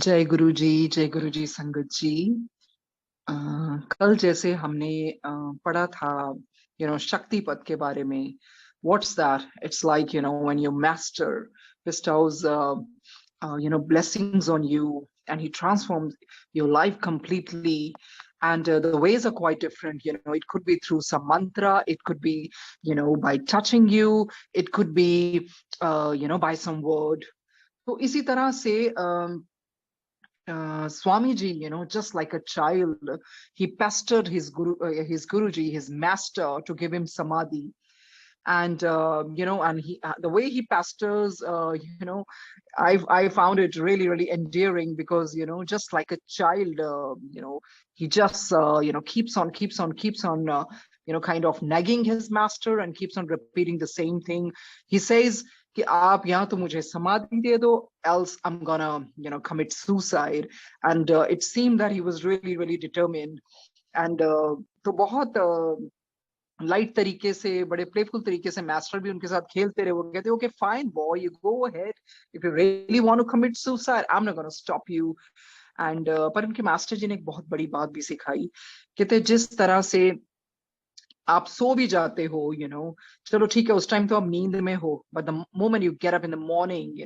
जय गुरु जी संगत जी। अ, कल जैसे हमने पढ़ा था शक्ति पद के बारे में। What's that? It's like when your master bestows blessings on you, and he transforms your life completely. And the ways are quite different. It could be through some mantra, it could be by touching you, it could be by some word. तो इसी तरह से Swamiji, just like a child, he pestered his Guruji, his master, to give him samadhi. And and the way he pesters, I found it really, really endearing, because just like a child, he just keeps on, kind of nagging his master and keeps on repeating the same thing. He says कि आप यहाँ तो मुझे समाधि दे दो, else I'm gonna commit suicide. And it seemed that he was really, really determined. And तो बहुत light तरीके से, बड़े प्लेफुल तरीके से मास्टर भी उनके साथ खेलते रहे। वो कहते okay fine boy, you go ahead, if you really want to commit suicide, I am not gonna stop you. And पर उनके मास्टर जी ने एक बहुत बड़ी बात भी सिखाई। कहते जिस तरह से आप सो भी जाते हो, चलो ठीक है, उस टाइम तो आप नींद में हो, but the moment you get up in the morning,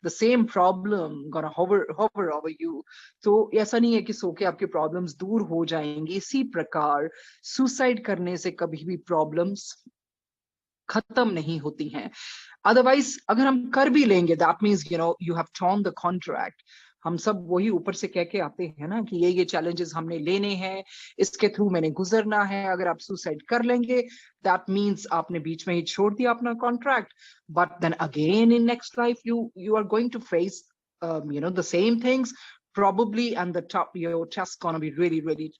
the same problem gonna hover over you. तो ऐसा नहीं है कि सो के आपके प्रॉब्लम्स दूर हो जाएंगे। इसी प्रकार सुसाइड करने से कभी भी प्रॉब्लम्स खत्म नहीं होती हैं। अदरवाइज अगर हम कर भी लेंगे, that means you have turn the contract. हम सब वही ऊपर से कह के आते हैं ना कि ये चैलेंजेस हमने लेने हैं, इसके थ्रू मैंने गुजरना है। अगर आप सुसाइड कर लेंगे, दैट मीन्स आपने बीच में ही छोड़ दिया अपना contract. But then again in next life you are going to face the same things probably, and the top your test gonna be really, really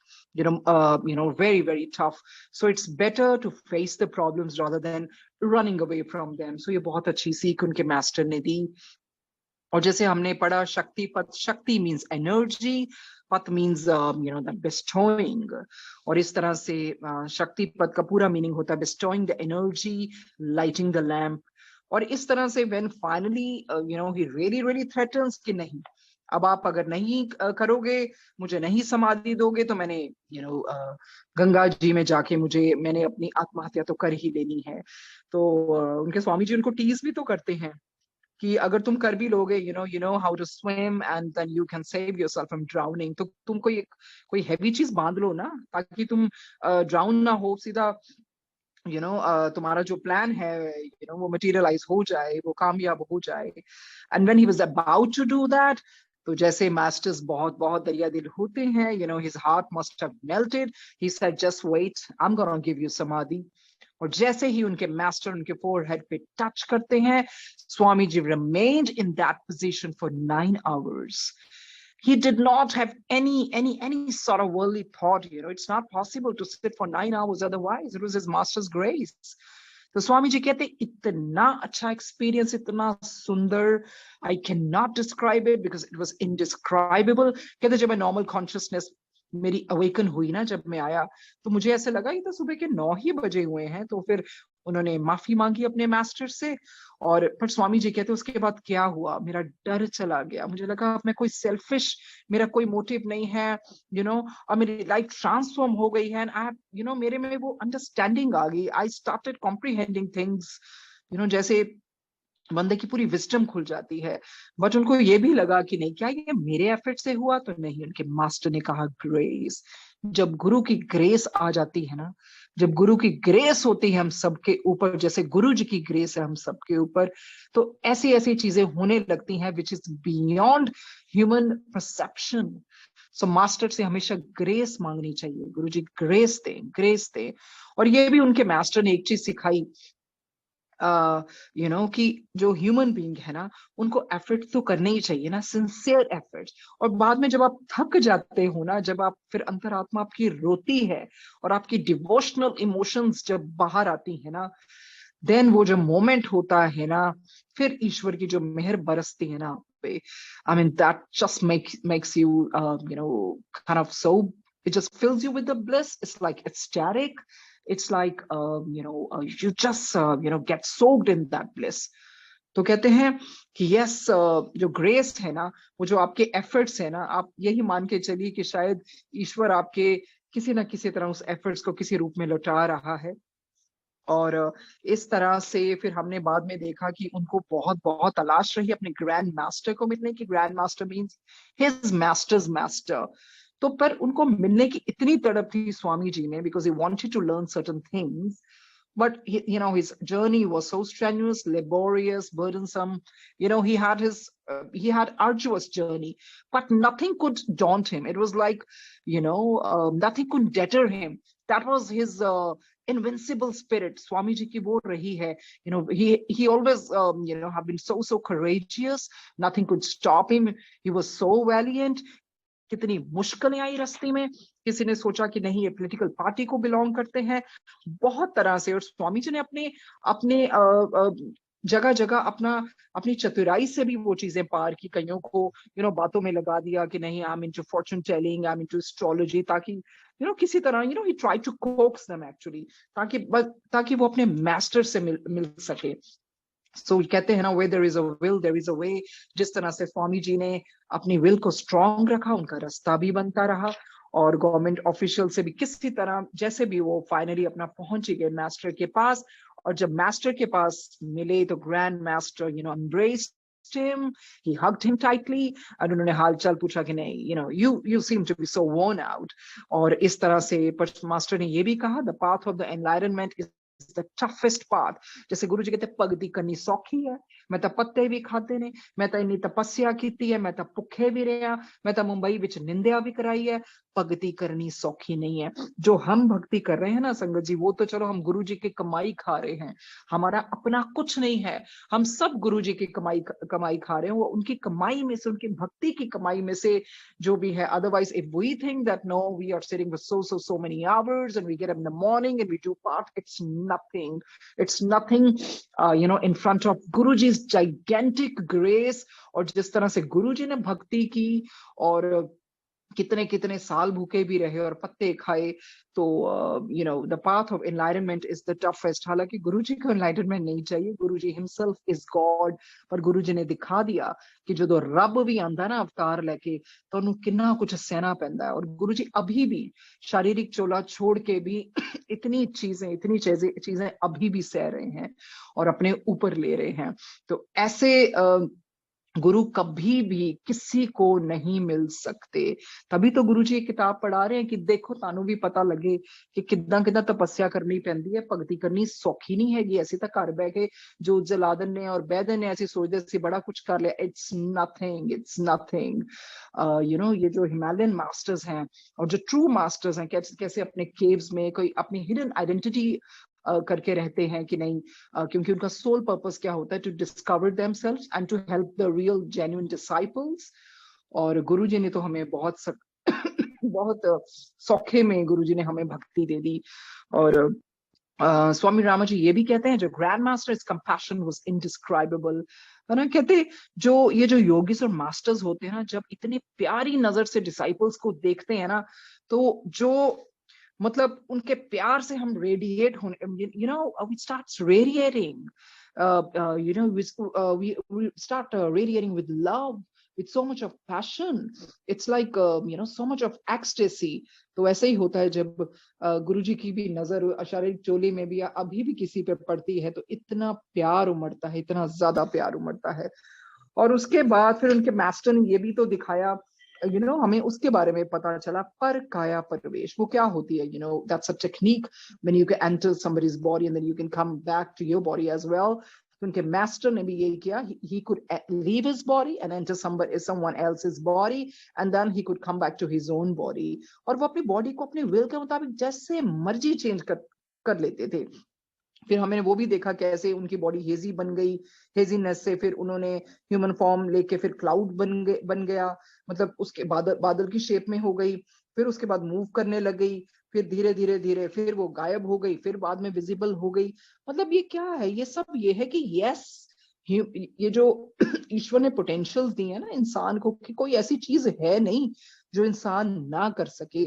very, very tough. So it's better to face the problems rather than running away from them. So ये बहुत अच्छी सीख उनके master ने दी। और जैसे हमने पढ़ा शक्ति पथ, शक्ति मीन्स एनर्जी, पथ मीन्स द बेस्टोइंग। और इस तरह से शक्ति पथ का पूरा मीनिंग होता है bestowing the energy, lighting the lamp. और इस तरह से when finally he really, really threatens कि नहीं, अब आप अगर नहीं करोगे, मुझे नहीं समाधि दोगे, तो मैंने गंगा जी में जाके मैंने अपनी आत्महत्या तो कर ही लेनी है। तो उनके स्वामी जी उनको टीज भी तो करते हैं कि अगर तुम कर भी लोगे, you know how to swim and then you can save yourself from drowning, तो तुम कोई हैवी चीज बांध लो ना, ताकि तुम ड्राउन ना हो, सीधा तुम्हारा जो प्लान है वो मटेरियलाइज हो जाए, वो कामयाब हो जाए। And when he was about to do that, तो जैसे मास्टर्स बहुत बहुत दरिया दिल होते हैं, his heart must have melted. He said just wait, I am gonna give you samadhi. और जैसे ही उनके मास्टर उनके फोरहेड पे टच करते हैं, Swami ji remained in that position for 9 hours. He did not have any sort of worldly thought. It's not possible to sit for 9 hours otherwise. It was his master's grace. तो स्वामी जी कहते इतना अच्छा experience, इतना सुंदर, I can not describe it because it was indescribable. कहते जब मैं normal consciousness मेरी अवेकन हुई ना, जब मैं आया, तो मुझे ऐसे लगा ये तो सुबह के 9 ही बजे हुए हैं। तो फिर उन्होंने माफी मांगी अपने मास्टर से। और पर स्वामी जी कहते उसके बाद क्या हुआ, मेरा डर चला गया। मुझे लगा मैं कोई सेल्फिश, मेरा कोई मोटिव नहीं है, और मेरी लाइफ ट्रांसफॉर्म हो गई है। एंड आई मेरे में वो अंडरस्टैंडिंग आ गई। आई स्टार्टेड कॉम्प्रीहेंडिंग थिंग्स, जैसे बंदे की पूरी विजडम खुल जाती है। बट उनको ये भी लगा कि नहीं, क्या ये मेरे एफर्ट से हुआ? तो नहीं, उनके मास्टर ने कहा ग्रेस। जब गुरु की ग्रेस आ जाती है ना, जब गुरु की ग्रेस होती है हम सबके ऊपर, जैसे गुरु जी की ग्रेस है हम सबके ऊपर, तो ऐसी ऐसी चीजें होने लगती हैं which is beyond human perception. So master से हमेशा ग्रेस मांगनी चाहिए, गुरु जी ग्रेस दे, ग्रेस दे। और ये भी उनके मास्टर ने एक चीज सिखाई, कि जो ह्यूमन बीइंग है ना, उनको एफर्ट तो करने ही चाहिए ना, सिंसियर एफर्ट्स। और बाद में जब आप थक जाते हो ना, जब आप फिर अंतरात्मा आपकी रोती है और आपकी डिवोशनल इमोशंस जब बाहर आती है ना, देन वो जो मोमेंट होता है ना, फिर ईश्वर की जो मेहर बरसती है ना आप पे, I mean that just makes you kind of so, it just fills you with the bliss. It's like ecstatic. It's like you just get soaked in that bliss. तो कहते हैं कि यस, जो ग्रेस है ना, वो जो आपके एफर्ट्स है ना, आप यही मान के चलिए कि शायद ईश्वर आपके किसी ना किसी तरह उस एफर्ट्स को किसी रूप में लौटा रहा है। और इस तरह से फिर हमने बाद में देखा कि उनको बहुत बहुत तलाश रही अपने ग्रैंड मास्टर को मिलने की। Grand master means his masters master. तो पर उनको मिलने की इतनी तड़प थी स्वामी जी में, because he wanted to learn certain things, but his journey was so strenuous, laborious, burdensome. He had arduous journey, but nothing could daunt him. It was like, nothing could deter him. That was his invincible spirit. Swami ji ki wo rahi hai. He always have been so courageous. Nothing could stop him. He was so valiant. कितनी मुश्किलें आई रास्ते में, किसी ने सोचा कि नहीं ये पॉलिटिकल पार्टी को बिलोंग करते हैं, बहुत तरह से। और स्वामी जी ने अपने अपने जगह जगह अपनी चतुराई से भी वो चीजें पार की। कईयों को बातों में लगा दिया कि नहीं, I am into fortune telling, I am into astrology, ताकि किसी तरह he try to coax them actually, ताकि वो अपने मास्टर से मिल सके। सो कहते हैं ना, way there is a will there is a way. जिस तरह से स्वामी जी ने अपनी विल को स्ट्रांग रखा, उनका रास्ता भी बनता रहा। और गवर्नमेंट ऑफिशियल से भी किसी तरह जैसे भी वो फाइनली अपना पहुंच गए मास्टर के पास। और जब मास्टर के पास मिले तो grand master embraced him, he hugged him tightly, और उन्होंने हालचाल पूछा कि नहीं, you seem to be so worn out। और इस तरह से मास्टर ने ये भी कहा, the path of the enlightenment is the toughest path। जैसे गुरु जी कहते भगती करनी सौखी है, मैं तो पत्ते भी खाते ने, मैं तो इन्नी तपस्या की है, मैं तो भुखे भी रहा, मैं तो मुंबई विच निंदिया भी कराई है। भगती करनी सौखी नहीं है। जो हम भक्ति कर रहे हैं ना संगत जी, वो तो चलो हम गुरु जी की कमाई खा रहे हैं, हमारा अपना कुछ नहीं है। हम सब गुरु जी की कमाई खा रहे हैं, वो उनकी कमाई में से, उनकी भक्ति की कमाई में से जो भी है। Otherwise if we think that no, we are sitting with so many hours and we get up in the morning and we do part, it's nothing in front of Guruji's gigantic grace। और जिस तरह से गुरुजी ने भक्ति की और कितने कितने साल भूखे भी रहे और पत्ते खाए, तो the path of enlightenment is the toughest. हालांकि गुरुजी को एनलाइटनमेंट नहीं चाहिए, गुरुजी हिमसेल्फ इज गॉड, पर गुरुजी ने दिखा दिया कि जो रब भी आंदा ना अवतार लेके, तो उन्हें कितना कुछ सहना पैंदा है। और गुरुजी अभी भी शारीरिक चोला छोड़ के भी इतनी चीजें अभी भी सह रहे हैं और अपने ऊपर ले रहे हैं। तो ऐसे गुरु कभी भी किसी को नहीं मिल सकते। तभी तो गुरु जी ये किताब पढ़ा रहे हैं कि देखो तानू भी पता लगे कि किद्दां किद्दां तपस्या करनी पैंदी है, भगती करनी सौखी नहीं हैगी। ऐसी तो घर बह के जो जलादन ने और बैदन ने ऐसी सोचते सी बड़ा कुछ कर लिया, इट्स नथिंग। ये जो हिमालयन मास्टर्स हैं और जो ट्रू मास्टर्स हैं, कैसे अपने केव्स में कोई अपनी हिडन आइडेंटिटी करके रहते हैं कि नहीं, क्योंकि उनका सोल पर्पस क्या होता है, to discover themselves and to help the real genuine disciples. और गुरुजी ने तो हमें बहुत सौखे में गुरुजी ने हमें भक्ति दे दी। और स्वामी रामा जी ये भी कहते हैं, जो grand master is compassion was indescribable. है ना, कहते जो योगीज और मास्टर्स होते हैं ना, जब इतनी प्यारी नजर से डिसाइपल्स को देखते हैं ना, तो जो मतलब उनके प्यार से हम रेडिएट होने, we start radiating, we start radiating with love, with so much of passion. It's like so much of ecstasy। तो ऐसे ही होता है जब गुरुजी की भी नजर शारीरिक चोली में भी या अभी भी किसी पे पड़ती है, तो इतना प्यार उमड़ता है, इतना ज्यादा प्यार उमड़ता है। और उसके बाद फिर उनके मास्टर ने ये भी तो दिखाया, हमें उसके बारे में पता चला, पर काया प्रवेश वो क्या होती है। That's a technique when you can enter somebody's body and then you can come back to your body as well. तो उनके मास्टर ने भी यही किया, he could leave his body and enter someone else's body and then he could come back to his own body. और वो अपनी body को अपने विल के मुताबिक जैसे मर्जी चेंज कर लेते थे। फिर हमने वो भी देखा कैसे उनकी बॉडी हेजी बन गई, हेजीनेस से फिर उन्होंने ह्यूमन फॉर्म लेके फिर क्लाउड बन गया, मतलब उसके बादल की शेप में हो गई। फिर उसके बाद मूव करने लग गई, फिर धीरे धीरे फिर वो गायब हो गई, फिर बाद में विजिबल हो गई। मतलब ये क्या है, ये सब ये है कि यस, ये जो ईश्वर ने पोटेंशियल्स दी है ना इंसान को, कि कोई ऐसी चीज है नहीं जो इंसान ना कर सके।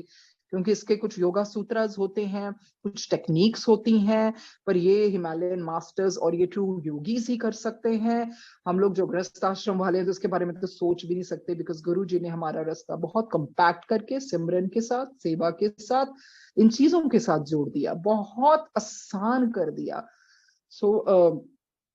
क्योंकि इसके कुछ योगा सूत्रास होते हैं, कुछ टेक्निक्स होती हैं, पर ये हिमालयन मास्टर्स और ये ट्रू योगीज ही कर सकते हैं। हम लोग जो गृहस्थ आश्रम वाले हैं तो उसके बारे में तो सोच भी नहीं सकते, बिकॉज गुरु जी ने हमारा रास्ता बहुत कंपैक्ट करके सिमरन के साथ, सेवा के साथ, इन चीजों के साथ जोड़ दिया, बहुत आसान कर दिया। सो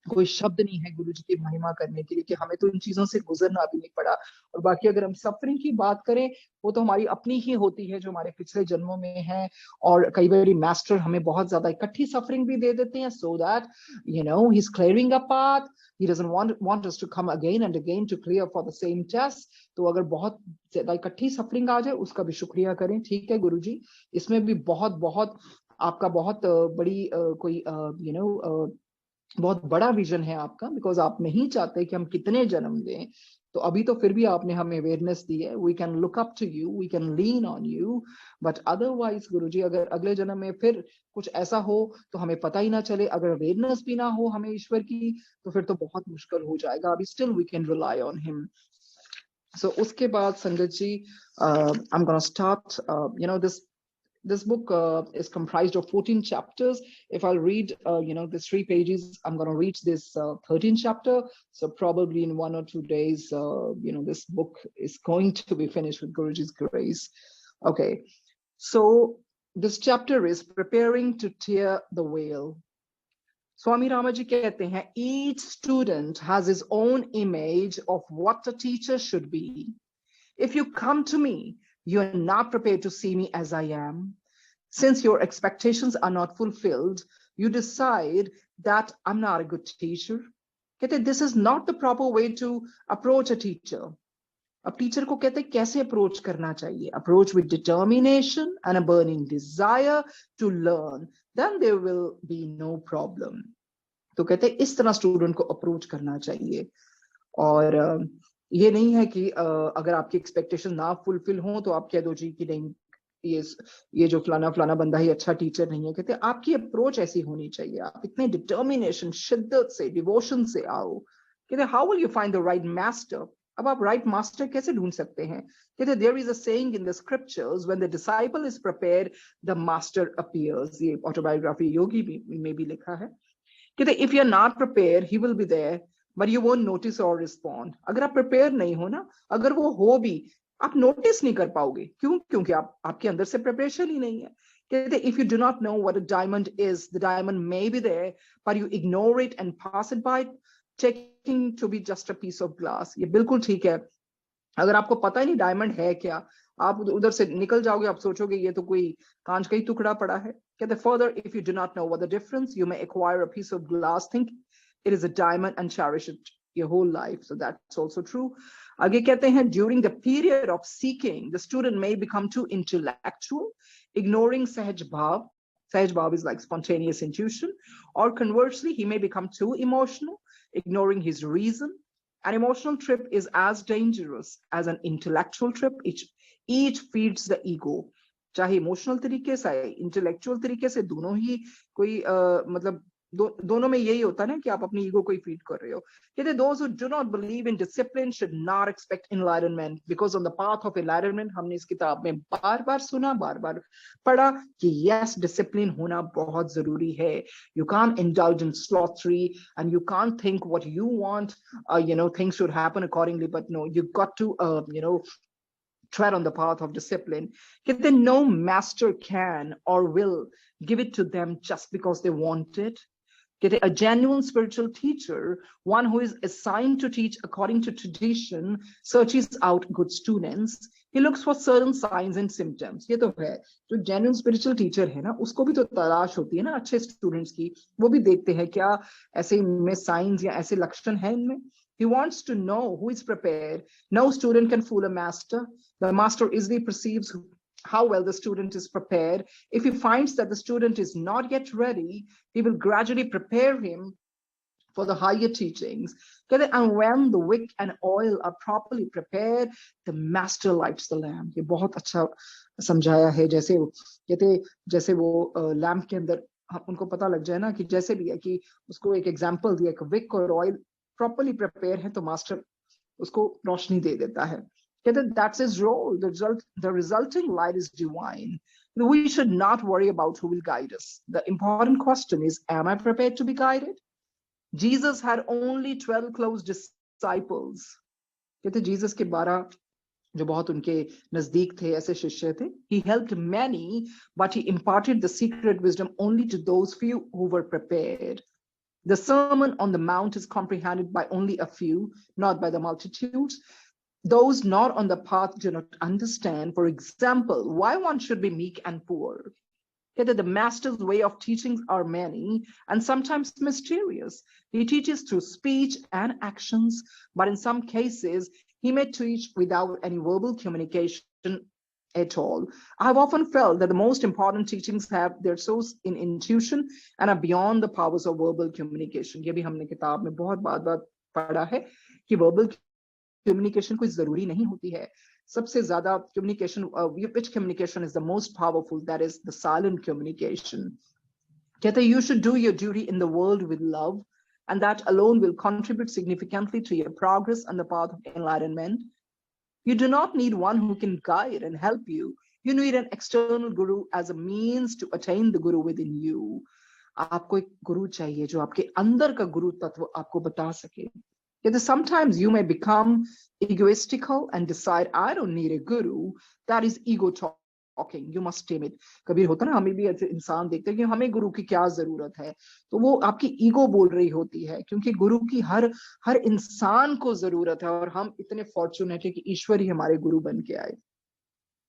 कोई शब्द नहीं है गुरु जी की महिमा करने के लिए कि हमें तो इन चीजों से गुजरना भी नहीं पड़ा। और बाकी अगर हम सफरिंग की बात करें, वो तो हमारी अपनी ही होती है जो हमारे पिछले जन्मों में है। और कई बार मास्टर हमें बहुत ज्यादा इकट्ठी सफरिंग भी दे देते हैं, so that he is clearing a path, he doesn't want us to come again and again to clear for the same test। तो अगर बहुत ज्यादा इकट्ठी सफरिंग आ जाए उसका भी शुक्रिया करें, ठीक है गुरु जी, इसमें भी बहुत बहुत आपका बहुत बड़ी कोई बहुत बड़ा विजन है आपका, बिकॉज आप नहीं चाहते कि हम कितने जन्म दें। तो अभी तो फिर भी आपने हमें अवेयरनेस दी है, we can look up to you, we can lean on you, but otherwise Guruji अगर अगले जन्म में फिर कुछ ऐसा हो तो हमें पता ही ना चले, अगर अवेयरनेस भी ना हो हमें ईश्वर की, तो फिर तो बहुत मुश्किल हो जाएगा। अभी still we can rely on him. So उसके बाद संगत जी, I am gonna start, this book is comprised of 14 chapters. If I'll read, the 3 pages, I'm going to reach this 13th chapter. So probably in 1 or 2 days, this book is going to be finished with Guruji's grace. Okay. So this chapter is preparing to tear the veil. Swami Ramaji कहते हैं, each student has his own image of what a teacher should be. If you come to me, you're not prepared to see me as I am. Since your expectations are not fulfilled, you decide that I'm not a good teacher. कहते, this is not the proper way to approach a teacher. अब teacher को कहते कैसे approach करना चाहिए? Approach with determination and a burning desire to learn, then there will be no problem. तो कहते इस तरह स्टूडेंट को अप्रोच करना चाहिए। और ये नहीं है कि अगर आपकी एक्सपेक्टेशन ना फुलफिल हो तो आप कह दो जी कि नहीं, ये जो फलाना फलाना बंदा ही अच्छा टीचर नहीं है। कहते आपकी अप्रोच ऐसी होनी चाहिए, आप इतने डिटर्मिनेशन, शिद्दत से, डिवोशन से आओ। कहते how will you find the right master? अब आप राइट मास्टर कैसे ढूंढ सकते हैं? कहते there is a saying in the scriptures, when the disciple is prepared the master appears. ये ऑटोबायोग्राफी योगी में भी लिखा है। कहते if you are not prepared he will be there but you won't notice और रिस्पॉन्ड। अगर आप प्रिपेयर नहीं हो ना, अगर वो हो भी, आप नोटिस नहीं कर पाओगे। क्यों? क्योंकि आपके अंदर से प्रिपरेशन ही नहीं है। कहते if you do not know what a diamond is, the diamond may be there but you ignore it and pass it by, taking to be just a piece of glass. ये बिल्कुल ठीक है। अगर आपको पता ही नहीं डायमंड है क्या, आप उधर से निकल जाओगे, आप सोचोगे ये तो कोई कांच का ही टुकड़ा पड़ा है। कहते further, if you do not know what the difference, you may acquire a piece of glass, think it is a diamond and cherish it your whole life. So that's also true. आगे कहते हैं, during the period of seeking, the student may become too intellectual, ignoring sahaj bhav. Sahaj bhav is like spontaneous intuition. Or conversely, he may become too emotional, ignoring his reason. An emotional trip is as dangerous as an intellectual trip. Each feeds the ego. चाहे emotional तरीके से, intellectual तरीके से, दोनों ही कोई मतलब दोनों में यही होता है ना कि आप अपनी ईगो को ही फीड कर रहे हो। कहते those who do not believe in discipline should not expect enlightenment, because on the path of enlightenment, हमने इस किताब में बार बार सुना, बार बार पढ़ा कि yes, discipline होना बहुत जरूरी है। You can't indulge in slothry and you can't think what you want, things should happen accordingly, but no, you got to tread on the path of discipline. कहते no master can or will give it to them just because they want it. A genuine spiritual teacher, one who is assigned to teach according to tradition, searches out good students. He looks for certain signs and symptoms. ये तो है, जो genuine spiritual teacher है ना, उसको भी तो तलाश होती है ना अच्छे students की। वो भी देखते हैं क्या ऐसे इनमें signs या ऐसे लक्षण हैं इनमें। He wants to know who is prepared. No student can fool a master. The master easily perceives how well the student is prepared. If he finds that the student is not yet ready, he will gradually prepare him for the higher teachings. And when the wick and oil are properly prepared, the master lights the lamp. ये बहुत अच्छा समझाया है। जैसे वो lamp के अंदर उनको पता लग जाए ना कि जैसे भी है कि उसको एक एग्जांपल दिया कि विक और ऑयल प्रॉपर्ली प्रिपेयर है तो मास्टर उसको रोशनी दे देता है। कहते that's his role. The resulting light is divine. We should not worry about who will guide us. The important question is, am I prepared to be guided? Jesus had only 12 close disciples. कहते Jesus के 12 जो बहुत उनके नजदीक थे, ऐसे शिष्य थे. He helped many, but he imparted the secret wisdom only to those few who were prepared. The Sermon on the Mount is comprehended by only a few, not by the multitudes. Those not on the path do not understand, for example, why one should be meek and poor. That the master's way of teaching are many and sometimes mysterious. He teaches through speech and actions, but in some cases, he may teach without any verbal communication at all. I've often felt that the most important teachings have their source in intuition and are beyond the powers of verbal communication. ये भी हमने किताब में बहुत बार पढ़ा है कि verbal communication कोई जरूरी नहीं होती है. सबसे ज्यादा communication, which communication is the most powerful? That is the silent communication. कहते you should do your duty in the world with love, and that alone will contribute significantly to your progress on the path of enlightenment. You do not need one who can guide and help you. You need an external guru as a means to attain the guru within you. आपको एक गुरु चाहिए जो आपके अंदर का गुरु तत्व आपको बता सके. Sometimes you may become egoistical and decide, I don't need a guru. That is ego talking. You must tame it. Kabir होता ना, हमें भी ऐसे इंसान देखते हैं कि हमें गुरु की क्या जरूरत है, तो वो आपकी ईगो बोल रही होती है, क्योंकि गुरु की हर इंसान को जरूरत है, और हम इतने फॉर्चुनेट है कि ईश्वर ही हमारे गुरु बन के आए.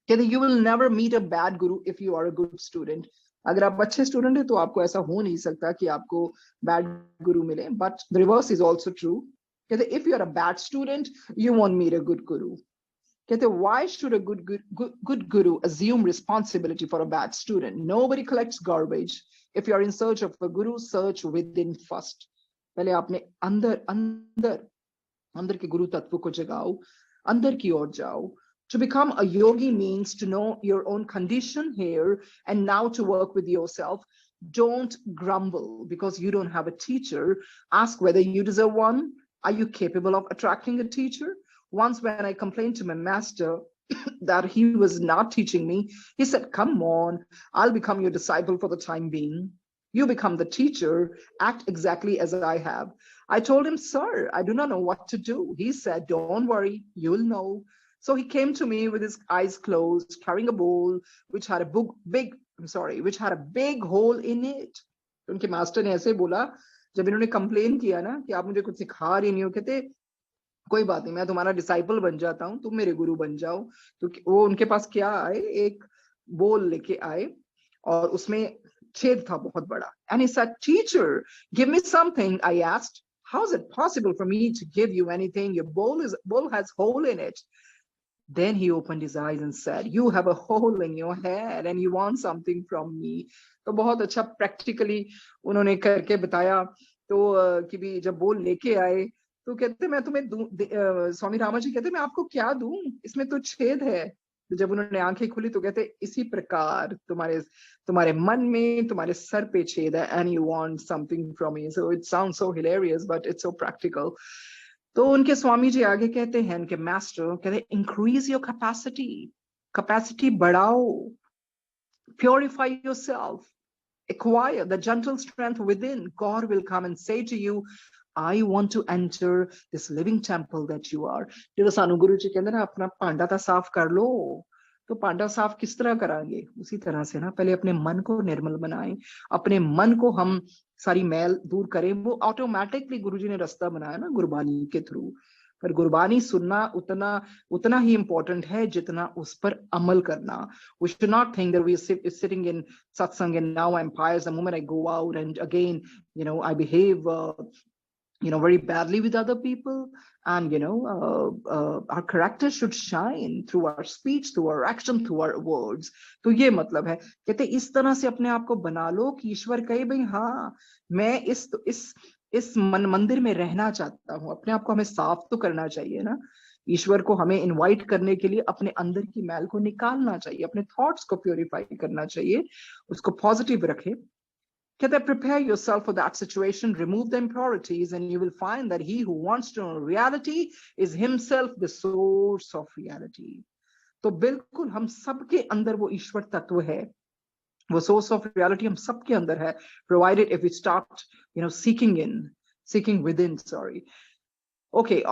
कहते you will never meet a bad guru if you are a good student. अगर आप अच्छे स्टूडेंट हैं तो आपको ऐसा हो नहीं सकता कि आपको बैड गुरु मिले. But the reverse is also true. If you're a bad student, you won't meet a good guru. Why should a good guru assume responsibility for a bad student? Nobody collects garbage. If you're in search of a guru, search within first. पहले आपने अंदर के गुरु तत्व को जगाओ, अंदर की ओर जाओ. To become a yogi means to know your own condition here and now to work with yourself. Don't grumble because you don't have a teacher. Ask whether you deserve one. Are you capable of attracting a teacher? Once when I complained to my master that he was not teaching me, he said, come on, I'll become your disciple for the time being. You become the teacher, act exactly as I have. I told him, sir, I do not know what to do. He said, don't worry, you'll know. So he came to me with his eyes closed, carrying a bowl which had a big hole in it. उनके master ने ऐसे बोला, जब इन्होंने complain किया ना कि आप मुझे कुछ सिखा रही नहीं हो, कहते कोई बात नहीं, मैं तुम्हारा डिसाइपल बन जाता हूँ, तुम मेरे गुरु बन जाओ. तो वो उनके पास क्या आए, एक बोल लेके आए और उसमें छेद था बहुत बड़ा. And he said, teacher, give me something. I asked, how is it possible for me to give you anything? Your bowl has hole in it. Then he opened his eyes and said, you have a hole in your head and you want something from me. तो बहुत अच्छा practically उन्होंने करके बताया. तो कि भी जब बोल लेके आए तो कहते मैं तुम्हें स्वामी रामा जी कहते मैं आपको क्या दूं, इसमें तो छेद है. तो जब उन्होंने आंखें खुली तो कहते इसी प्रकार तुम्हारे मन में, तुम्हारे सर पे छेद है, and you want something from me. So it sounds so hilarious, but it's so practical. तो उनके स्वामी जी आगे कहते हैं, उनके मास्टर कहते increase your capacity बढ़ाओ, purify yourself, acquire the gentle strength within. God will come and say to you, I want to enter this living temple that you are. जो सानू गुरु जी कहते ना अपना पांडा था साफ कर लो, तो पांडा साफ किस तरह करांगे? उसी तरह से ना पहले अपने मन को निर्मल बनाएं, अपने मन को हम सारी मैल दूर करें. वो ऑटोमेटिकली गुरुजी ने रास्ता बनाया ना गुरबानी के थ्रू. पर गुरबानी सुनना उतना ही important है जितना उस पर अमल करना. We should not think that we are sitting in satsang and now I'm pious. The moment I go out and again, I behave, very badly with other people, and our character should shine through our speech, through our action, through our words. तो ये मतलब है, कहते इस तरह से अपने आप को बना लो कि ईश्वर कहे भाई हाँ मैं इस मन मंदिर में रहना चाहता हूँ. अपने आप को हमें साफ तो करना चाहिए ना. ईश्वर को हमें इनवाइट करने के लिए अपने अंदर की मैल को निकालना चाहिए, अपने थॉट्स को प्योरीफाई करना चाहिए, उसको पॉजिटिव रखें. कहते हैं, prepare yourself for that situation, remove the impurities, and you will find that he who wants to know reality is himself the source of reality. तो बिल्कुल हम सबके अंदर वो ईश्वर तत्व है, वो source of reality हम सबके अंदर है, provided if we start, seeking within, sorry. Okay,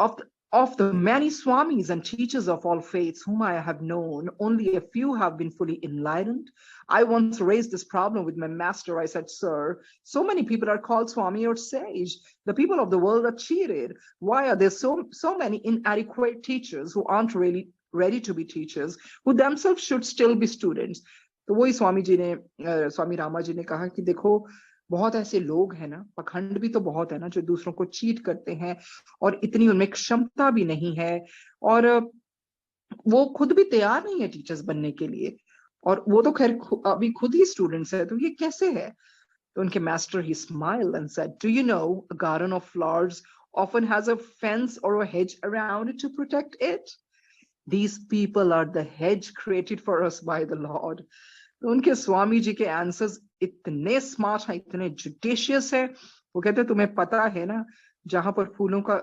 of the many swamis and teachers of all faiths whom I have known, only a few have been fully enlightened. I once raised this problem with my master. I said, sir, so many people are called swami or sage. The people of the world are cheated. Why are there so many inadequate teachers who aren't really ready to be teachers, who themselves should still be students? तो वही स्वामी रामा जी ने कहा कि देखो, बहुत ऐसे लोग हैं ना, पखंड भी तो बहुत है ना, जो दूसरों को चीट करते हैं और इतनी उनमें क्षमता भी नहीं है, और वो खुद भी तैयार नहीं है टीचर्स बनने के लिए, और वो तो खैर अभी खुद ही स्टूडेंट्स है, तो ये कैसे है? तो उनके master he smiled and said, do you know, a garden of flowers often has a fence or a hedge around it to protect it. These people are the hedge created for us by the Lord. तो उनके स्वामी जी के answers इतने smart हैं, इतने judicious है। वो कहते हैं, तुम्हें पता है ना, जहां पर फूलों का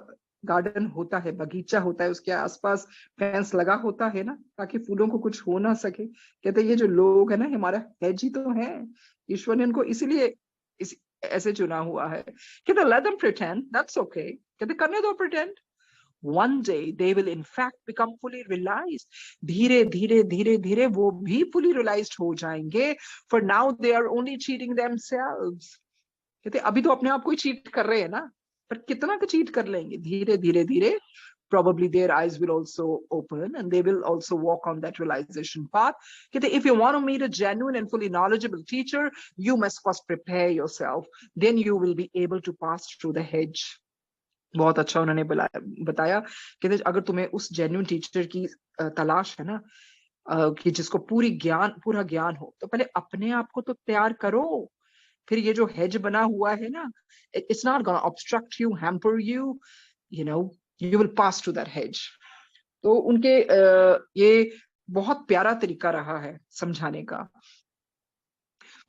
गार्डन होता है, बगीचा होता है, उसके आसपास फेंस लगा होता है ना, ताकि फूलों को कुछ हो ना सके। कहते ये जो लोग है ना, हमारा हेज ही तो है, ईश्वर ने उनको इसीलिए ऐसे चुना हुआ है। कहते let them pretend, that's okay. कहते करने दो pretend. One day they will in fact become fully realized. धीरे धीरे धीरे धीरे वो भी fully realized हो जाएंगे. For now they are only cheating themselves. कहते अभी तो अपने आप को ही cheat कर रहे हैं ना, पर कितना का cheat कर लेंगे? धीरे धीरे धीरे probably their eyes will also open and they will also walk on that realization path. कहते if you want to meet a genuine and fully knowledgeable teacher, you must first prepare yourself. Then you will be able to pass through the hedge. बहुत अच्छा उन्होंने बताया कि अगर तुम्हें उस genuine teacher की तलाश है ना, कि जिसको पूरा ज्ञान हो, तो पहले अपने आप को तो तैयार करो, फिर ये जो हेज बना हुआ है ना, it's not gonna obstruct you, hamper you, you will pass to that haze. तो उनके ये बहुत प्यारा तरीका रहा है समझाने का.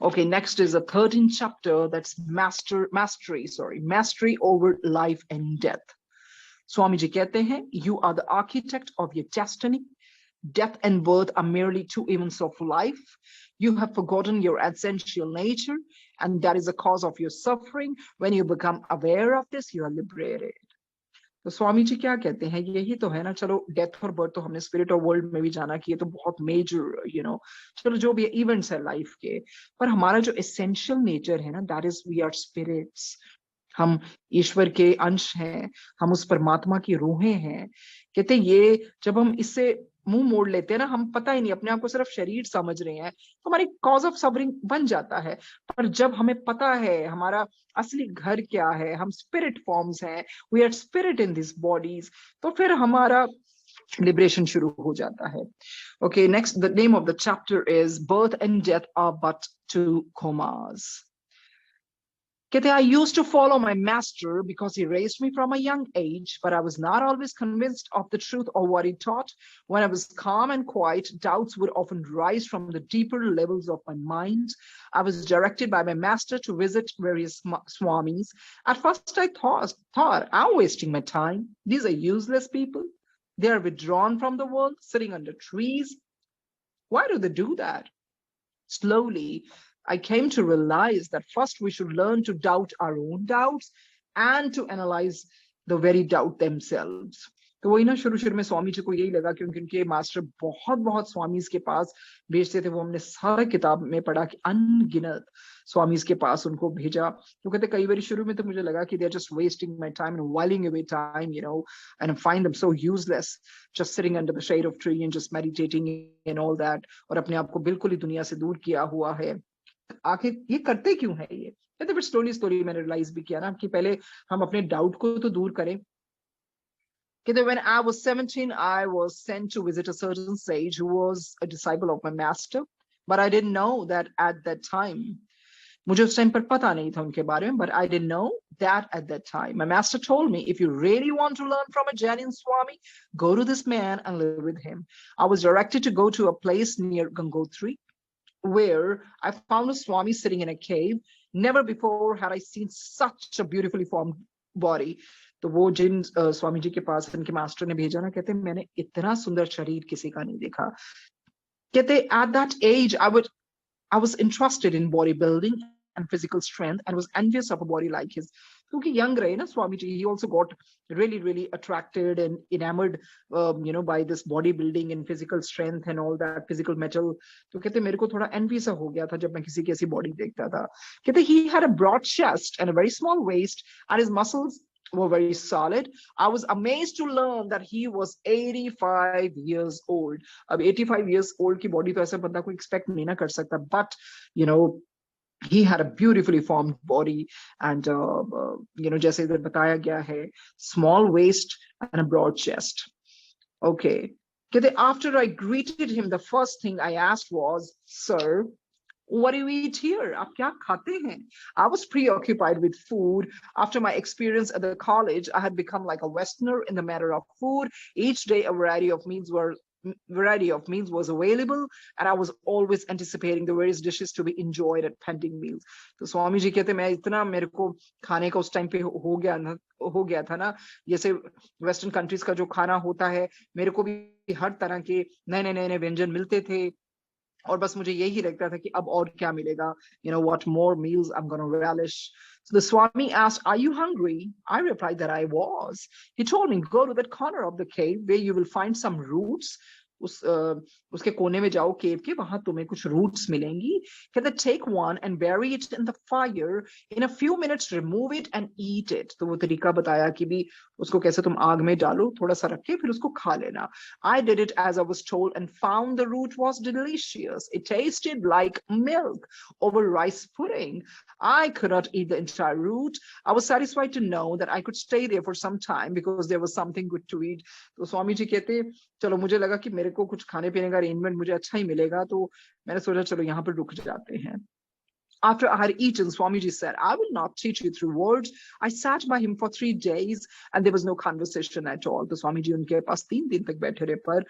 Okay, next is the 13th chapter, that's mastery over life and death. Swami ji कहते हैं, you are the architect of your destiny. Death and birth are merely two events of life. You have forgotten your essential nature, and that is the cause of your suffering. When you become aware of this, you are liberated. तो स्वामी जी क्या कहते हैं, यही तो है ना, चलो death और बर्थ तो हमने स्पिरिट और वर्ल्ड में भी जाना कि ये तो बहुत मेजर, चलो जो भी इवेंट्स है लाइफ के, पर हमारा जो एसेंशियल नेचर है ना, that is we are spirits. हम ईश्वर के अंश हैं, हम उस परमात्मा की रूहें हैं. कहते ये जब हम इससे मुंह मोड़ लेते हैं ना, हम पता ही नहीं, अपने आप को सिर्फ शरीर समझ रहे हैं, तो हमारी कॉज ऑफ सफरिंग बन जाता है. पर जब हमें पता है हमारा असली घर क्या है, हम स्पिरिट फॉर्म्स हैं, we are spirit in this bodies, तो फिर हमारा लिबरेशन शुरू हो जाता है. Okay, next, the name of the chapter is birth and death are but two commas. कहते I used to follow my master because he raised me from a young age, but I was not always convinced of the truth of what he taught. When I was calm and quiet, doubts would often rise from the deeper levels of my mind. I was directed by my master to visit various swamis. At first I thought I'm wasting my time. These are useless people. They are withdrawn from the world, sitting under trees. Why do they do that? Slowly, I came to realize that first we should learn to doubt our own doubts and to analyze the very doubt themselves. तो वही ना, शुरू में स्वामी जी को यही लगा, क्योंकि उनके मास्टर बहुत स्वामीज के पास भेजते थे. वो हमने सारा किताब में पढ़ा कि अनगिनत स्वामीज के पास उनको भेजा. तो कहते कई बार शुरू में तो मुझे लगा कि they are just wasting my time and whiling away time, and I find them so useless, just sitting under the shade of tree and just meditating and all that, और अपने आप को बिल्कुल ही दुनिया से दूर किया हुआ है. आखिर ये करते क्यों है ये? कहते फिर स्लोली मैंने रियलाइज भी किया ना कि पहले हम अपने डाउट को तो दूर करें. कहते when I was 17, I was sent to visit a certain sage who was a disciple of my master, but I didn't know that at that time. मुझे उस टाइम पर पता नहीं था उनके बारे में, but I didn't know that at that time. My master told me, if you really want to learn from a genuine Swami, go to this man and live with him. I was directed to go to a place near Gangotri. where I found a Swami sitting in a cave. Never before had I seen such a beautifully formed body. तो वो जिन स्वामी जी के पास इनके master ने भेजा ना, कहते मैंने इतना सुंदर शरीर किसी का नहीं देखा. कहते at that age I was interested in bodybuilding and physical strength and was envious of a body like his. क्योंकि young रहे ना Swami ji, he also got really attracted and enamored, by this bodybuilding and physical strength and all that physical metal. तो कहते मेरे को थोड़ा envy सा हो गया था जब मैं किसी की ऐसी body देखता था. कहते he had a broad chest and a very small waist and his muscles were very solid. I was amazed to learn that he was 85 years old. अब 85 years old की body तो ऐसा बंदा कोई expect नहीं ना कर सकता, but you know he had a beautifully formed body and जैसे इधर बताया गया है, small waist and a broad chest. Okay. कहते after I greeted him, the first thing I asked was, sir, what do you eat here? आप क्या खाते हैं? I was preoccupied with food. After my experience at the college, I had become like a Westerner in the matter of food. Each day, a variety of meals was available, and I was always anticipating the various dishes to be enjoyed at pending meals. तो स्वामी जी कहते मैं इतना मेरे को खाने का उस time पे हो गया था ना, जैसे वेस्टर्न कंट्रीज का जो खाना होता है, मेरे को भी हर तरह के नए व्यंजन मिलते थे और बस मुझे यही लगता था कि अब और क्या मिलेगा, what more meals I'm going to relish. So the Swami asked, are you hungry? I replied that I was. He told me, go to that corner of the cave where you will find some roots. उसके कोने में जाओ केव के, वहां तुम्हें कुछ roots मिलेंगी. कहते take one and bury it in the fire. In a few minutes remove it and eat it. तो वो तरीका बताया कि भी उसको कैसे तुम आग में डालो, थोड़ा सा रख के फिर उसको खा लेना. I did it as I was told and found the root was delicious. It tasted like milk over rice pudding. I could not eat the entire root. I was satisfied to know that I could stay there for some time because there was something good to eat. तो स्वामी जी कहते चलो मुझे लगा कि मेरे को कुछ खाने पीने का अरेंजमेंट मुझे अच्छा ही मिलेगा, तो मैंने सोचा चलो यहाँ पर रुक जाते हैं. After I had eaten, Swamiji said, I will not teach you through words. I sat by him for 3 days and there was no conversation at all. So Swamiji unke paas 3 din tak baithe rahe, par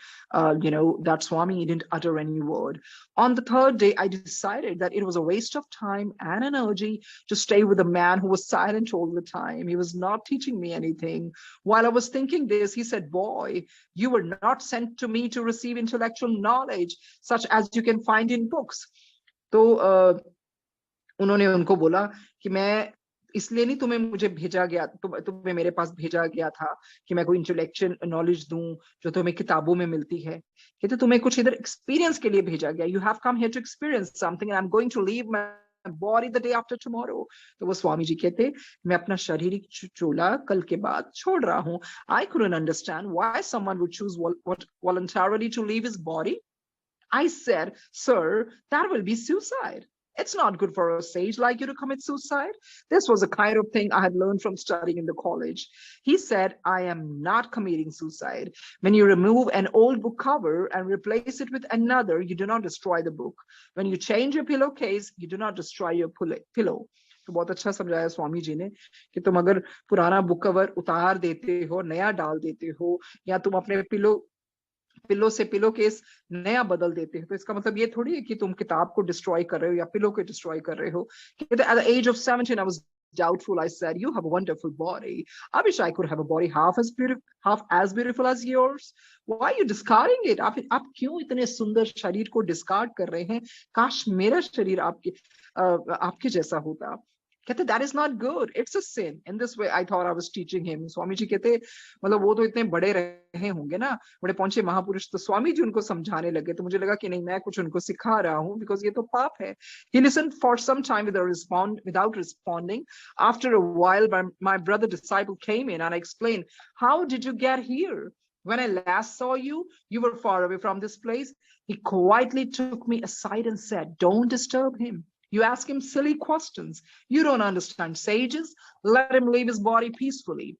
that Swami didn't utter any word. On the 3rd day, I decided that it was a waste of time and energy to stay with a man who was silent all the time. He was not teaching me anything. While I was thinking this, he said, boy, you were not sent to me to receive intellectual knowledge such as you can find in books. So उन्होंने उनको बोला कि मैं इसलिए नहीं मुझे भेजा गया, तुम्हें मेरे पास भेजा गया था कि मैं कोई इंटेलेक्चुअल नॉलेज दूं जो तुम्हें किताबों में मिलती है. कहते तुम्हें कुछ इधर एक्सपीरियंस के लिए भेजा गया. You have come here to experience something and I am going to leave my body the day after tomorrow. तो वो स्वामी जी कहते मैं अपना शारीरिक चोला कल के बाद छोड़ रहा हूं. I couldn't understand why someone would choose voluntarily to leave his body. I said, sir, that will be suicide. It's not good for a sage like you to commit suicide. This was a kind of thing I had learned from studying in the college. He said, I am not committing suicide. When you remove an old book cover and replace it with another, you do not destroy the book. When you change your pillowcase, you do not destroy your pillow. तो बहुत अच्छा समझाया स्वामी जी ने कि तुम अगर पुराना book cover उतार देते हो, नया डाल देते हो, या तुम अपने पिलो से पिलो केस नया बदल देते हैं, तो इसका मतलब ये थोड़ी है कि तुम किताब को डिस्ट्रॉय कर रहे हो या पिलो को डिस्ट्रॉय कर रहे हो. At the age of 17, I was doubtful. I said, you have a wonderful body. I wish I could have a body half as beautiful as yours. Why are you discarding it? आप क्यों इतने सुंदर शरीर को discard कर रहे हैं? काश मेरा शरीर आपके जैसा होता. कहते that is not good, it's a sin. In this way I thought I was teaching him. स्वामी जी कहते मतलब वो तो इतने बड़े रहे होंगे ना, बड़े पहुंचे महापुरुष, तो स्वामी जी उनको समझाने लगे. तो मुझे लगा कि नहीं, मैं कुछ उनको सिखा रहा हूँ, because ये तो पाप है. He listened for some time without responding. After a while, my brother disciple came in and I explained, how did you get here? When I last saw you, you were far away from this place. He quietly took me aside and said, don't disturb him. You ask him silly questions. You don't understand sages. Let him leave his body peacefully.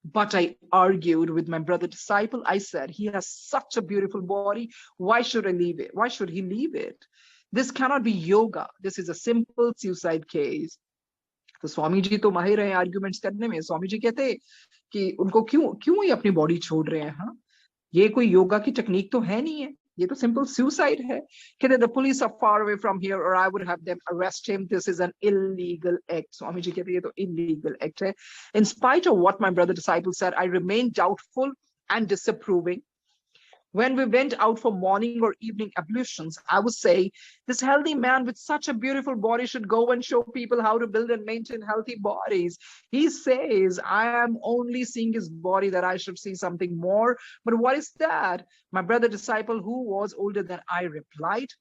But I argued with my brother disciple. I said, he has such a beautiful body. Why should I leave it? Why should he leave it? This cannot be yoga. This is a simple suicide case. तो स्वामी जी तो माहिर हैं arguments करने में. स्वामी जी कहते कि उनको क्यों ये अपनी बॉडी छोड़ रहे हैं. हाँ, ये कोई योगा की टेक्निक तो है नहीं है. ये तो सिंपल सुसाइड है। कहते the police are far away from here or I would have them arrest him. This is an illegal act. स्वामी जी कहते ये तो illegal act है. In spite of what my brother disciple said, I remained doubtful and disapproving. When we went out for morning or evening ablutions, I would say, this healthy man with such a beautiful body should go and show people how to build and maintain healthy bodies. He says, I am only seeing his body, that I should see something more. But what is that? My brother disciple, who was older than I, replied,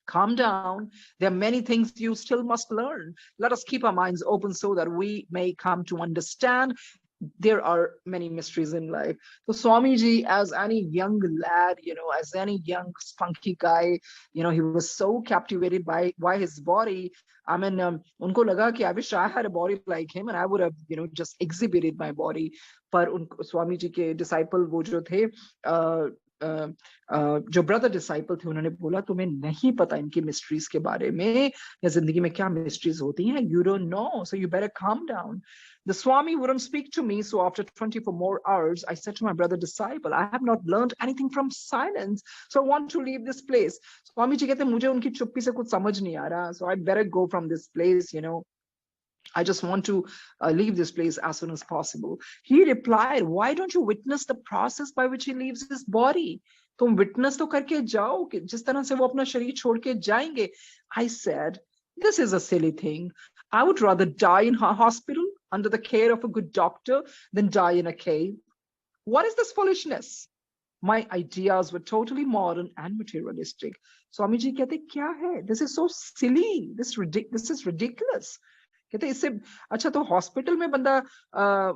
calm down. There are many things you still must learn. Let us keep our minds open so that we may come to understand. There are many mysteries in life. So Swamiji, as any young lad, as any young spunky guy, he was so captivated by his body. I mean, unko laga ki I wish I had a body like him and I would have, just exhibited my body. Par Swamiji ke disciple wo jo the, जो brother disciple थे उन्होंने बोला तुम्हें नहीं पता इनकी mysteries के बारे में या जिंदगी में क्या मिस्ट्रीज होती हैं, you don't know, so you better calm down. The Swami wouldn't speak to me, so after 24 more hours, I said to my brother disciple, I have not learned anything from silence, so I want to leave this place. Swami जी कहते मुझे उनकी चुप्पी से कुछ समझ नहीं आ रहा, so I better go from this place, I just want to leave this place as soon as possible. He replied, why don't you witness the process by which he leaves his body? तुम witness तो करके जाओ कि जिस तरह से वो अपना शरीर छोड़ के जाएंगे. I said, this is a silly thing. I would rather die in a hospital under the care of a good doctor than die in a cave. What is this foolishness? My ideas were totally modern and materialistic. Swami ji कहते क्या है? This is so silly. This is ridiculous. कहते इससे अच्छा तो hospital में बंदा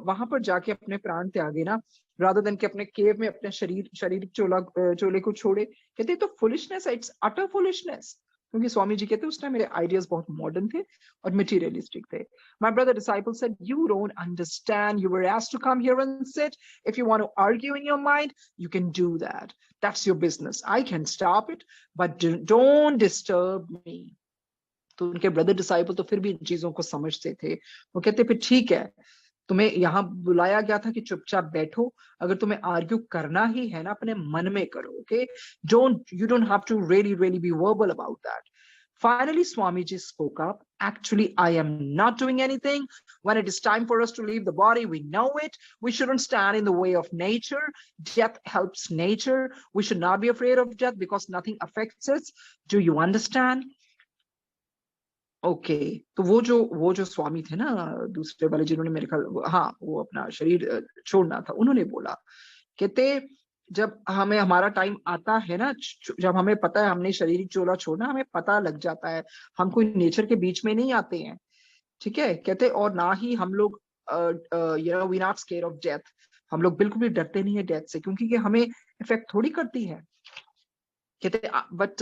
वहां पर जाके अपने प्राण त्यागे ना, rather than कि अपने केव में अपने शारीरिक चोले को छोड़े. कहते तो फुलिशनेस है, इट्स अटर फुलिशनेस. क्योंकि स्वामी जी कहते उस टाइम मेरे आइडियाज बहुत मॉडर्न थे और मटेरियलिस्टिक थे. My brother disciple said, you don't understand, you were asked to come here and sit. If you want to argue in your mind, you can do that. That's your business. I can stop it, but don't disturb me. तो उनके brother disciple तो फिर भी इन चीजों को समझते थे. वो कहते फिर ठीक है, तुम्हें यहाँ बुलाया गया था कि चुपचाप बैठो, अगर तुम्हें आर्ग्यू करना ही है ना अपने मन में करो. Okay, you don't have to really be verbal about that. Finally, Swamiji spoke up. Actually, I am not doing anything. When it is time for us to leave the body, we know it. We shouldn't stand in the way of nature. Death helps nature. We should not be afraid of death because nothing affects it. Do you understand? Okay तो वो जो स्वामी थे ना दूसरे वाले, जिन्होंने मेरे ख्याल वो अपना शरीर छोड़ना था, उन्होंने बोला, कहते जब हमें हमारा टाइम आता है ना, जब हमें पता है हमने शारीरिक चोला छोड़ना, हमें पता लग जाता है. हम कोई नेचर के बीच में नहीं आते हैं, ठीक है. कहते और ना ही हम लोग we not scared of death. हम लोग बिल्कुल भी डरते नहीं है डेथ से, क्योंकि हमें इफेक्ट थोड़ी करती है. कहते बट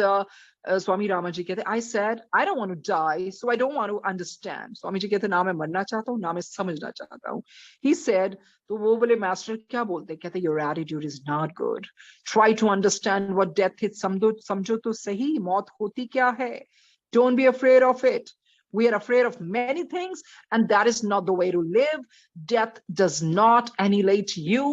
स्वामी रामा जी कहते I said I don't want to die, so I don't want to understand. Swami ji कहते ना मैं मरना चाहता हूँ ना मैं समझना चाहता हूँ. ही सेड, तो वो बोले मास्टर क्या बोलते, कहते your attitude is not good. Try to understand what death is. समझो तो सही मौत होती क्या है. Don't be afraid of it. We are afraid of many things, and that is not the way to live. Death does not annihilate you.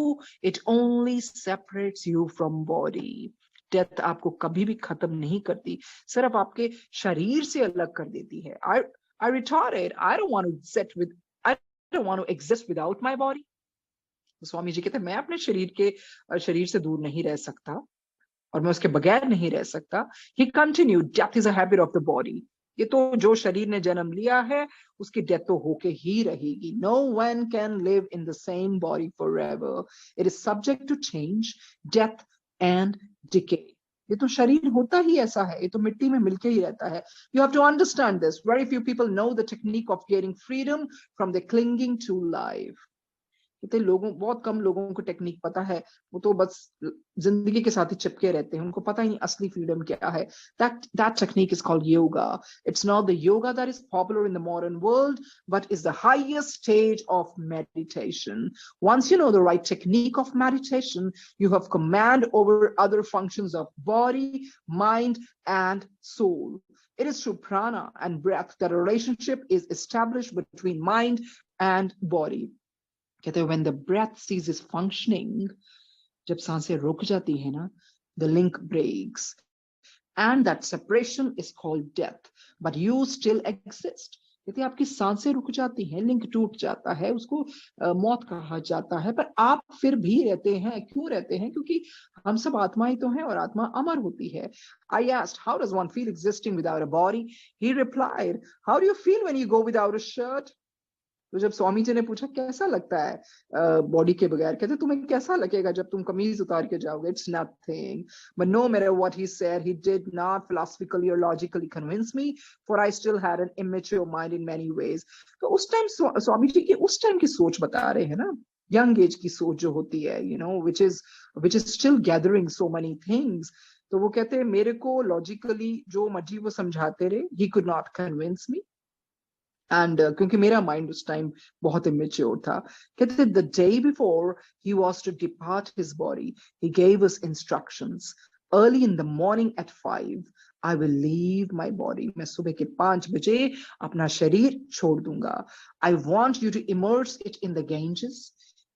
It only separates you from body. Death आपको कभी भी खत्म नहीं करती, सिर्फ आपके शरीर से अलग कर देती है. I retired. I don't want to exist without my body. स्वामी जी कहते हैं मैं अपने शरीर से दूर नहीं रह सकता और मैं उसके बगैर नहीं रह सकता. He continued, death is a habit of the body. ये तो जो शरीर ने जन्म लिया है उसकी डेथ तो होके ही रहेगी. No one can live in the same body forever. It is subject to change, death and decay. ये तो शरीर होता ही ऐसा है, ये तो मिट्टी में मिलके ही रहता है. You have to understand this. Very few people know the technique of getting freedom from the clinging to life. बहुत कम लोगों को टेक्निक पता है. वो तो बस जिंदगी के साथ ही चिपके रहते हैं, उनको पता ही नहीं असली फ्रीडम क्या है. That technique is called yoga. It's not the yoga that is popular in the modern world, but is the highest stage of meditation. Once you know the right technique of meditation, you have command over other functions of body, mind, and soul. It is through prana and breath that a relationship is established between mind and body. कहते हैं when the breath ceases functioning, जब सांसें रुक जाती है ना, the link breaks, and that separation is called death, but you still exist. कहते हैं आपकी सांसें रुक जाती हैं, लिंक टूट जाता है, उसको मौत कहा जाता है, पर आप फिर भी रहते हैं। क्यों रहते हैं? क्योंकि हम सब आत्माएं तो हैं और आत्मा अमर होती है। I asked, how does one feel existing without a body? He replied, how do you feel when you go without a shirt? तो जब स्वामी जी ने पूछा कैसा लगता है बॉडी के बगैर, कहते तुम्हें कैसा लगेगा जब तुम कमीज उतार के जाओगे? It's nothing. But no matter what he said, he did not philosophically और logically convince me, for I still had an immature mind in many ways. तो उस टाइम स्वामी जी की उस टाइम की सोच बता रहे हैं ना, यंग एज की सोच जो होती है, you know, which is still gathering so many things. तो वो कहते हैं मेरे को लॉजिकली जो मर्जी वो समझाते रहे, he could not convince me. And क्योंकि मेरा माइंड उस टाइम बहुत इमेच्योर था। कहते the day before he was to depart his body, he gave us instructions, early in the morning at 5 I will leave my body. मैं सुबह के 5 बजे अपना शरीर छोड़ दूंगा। I want you to immerse it in the Ganges,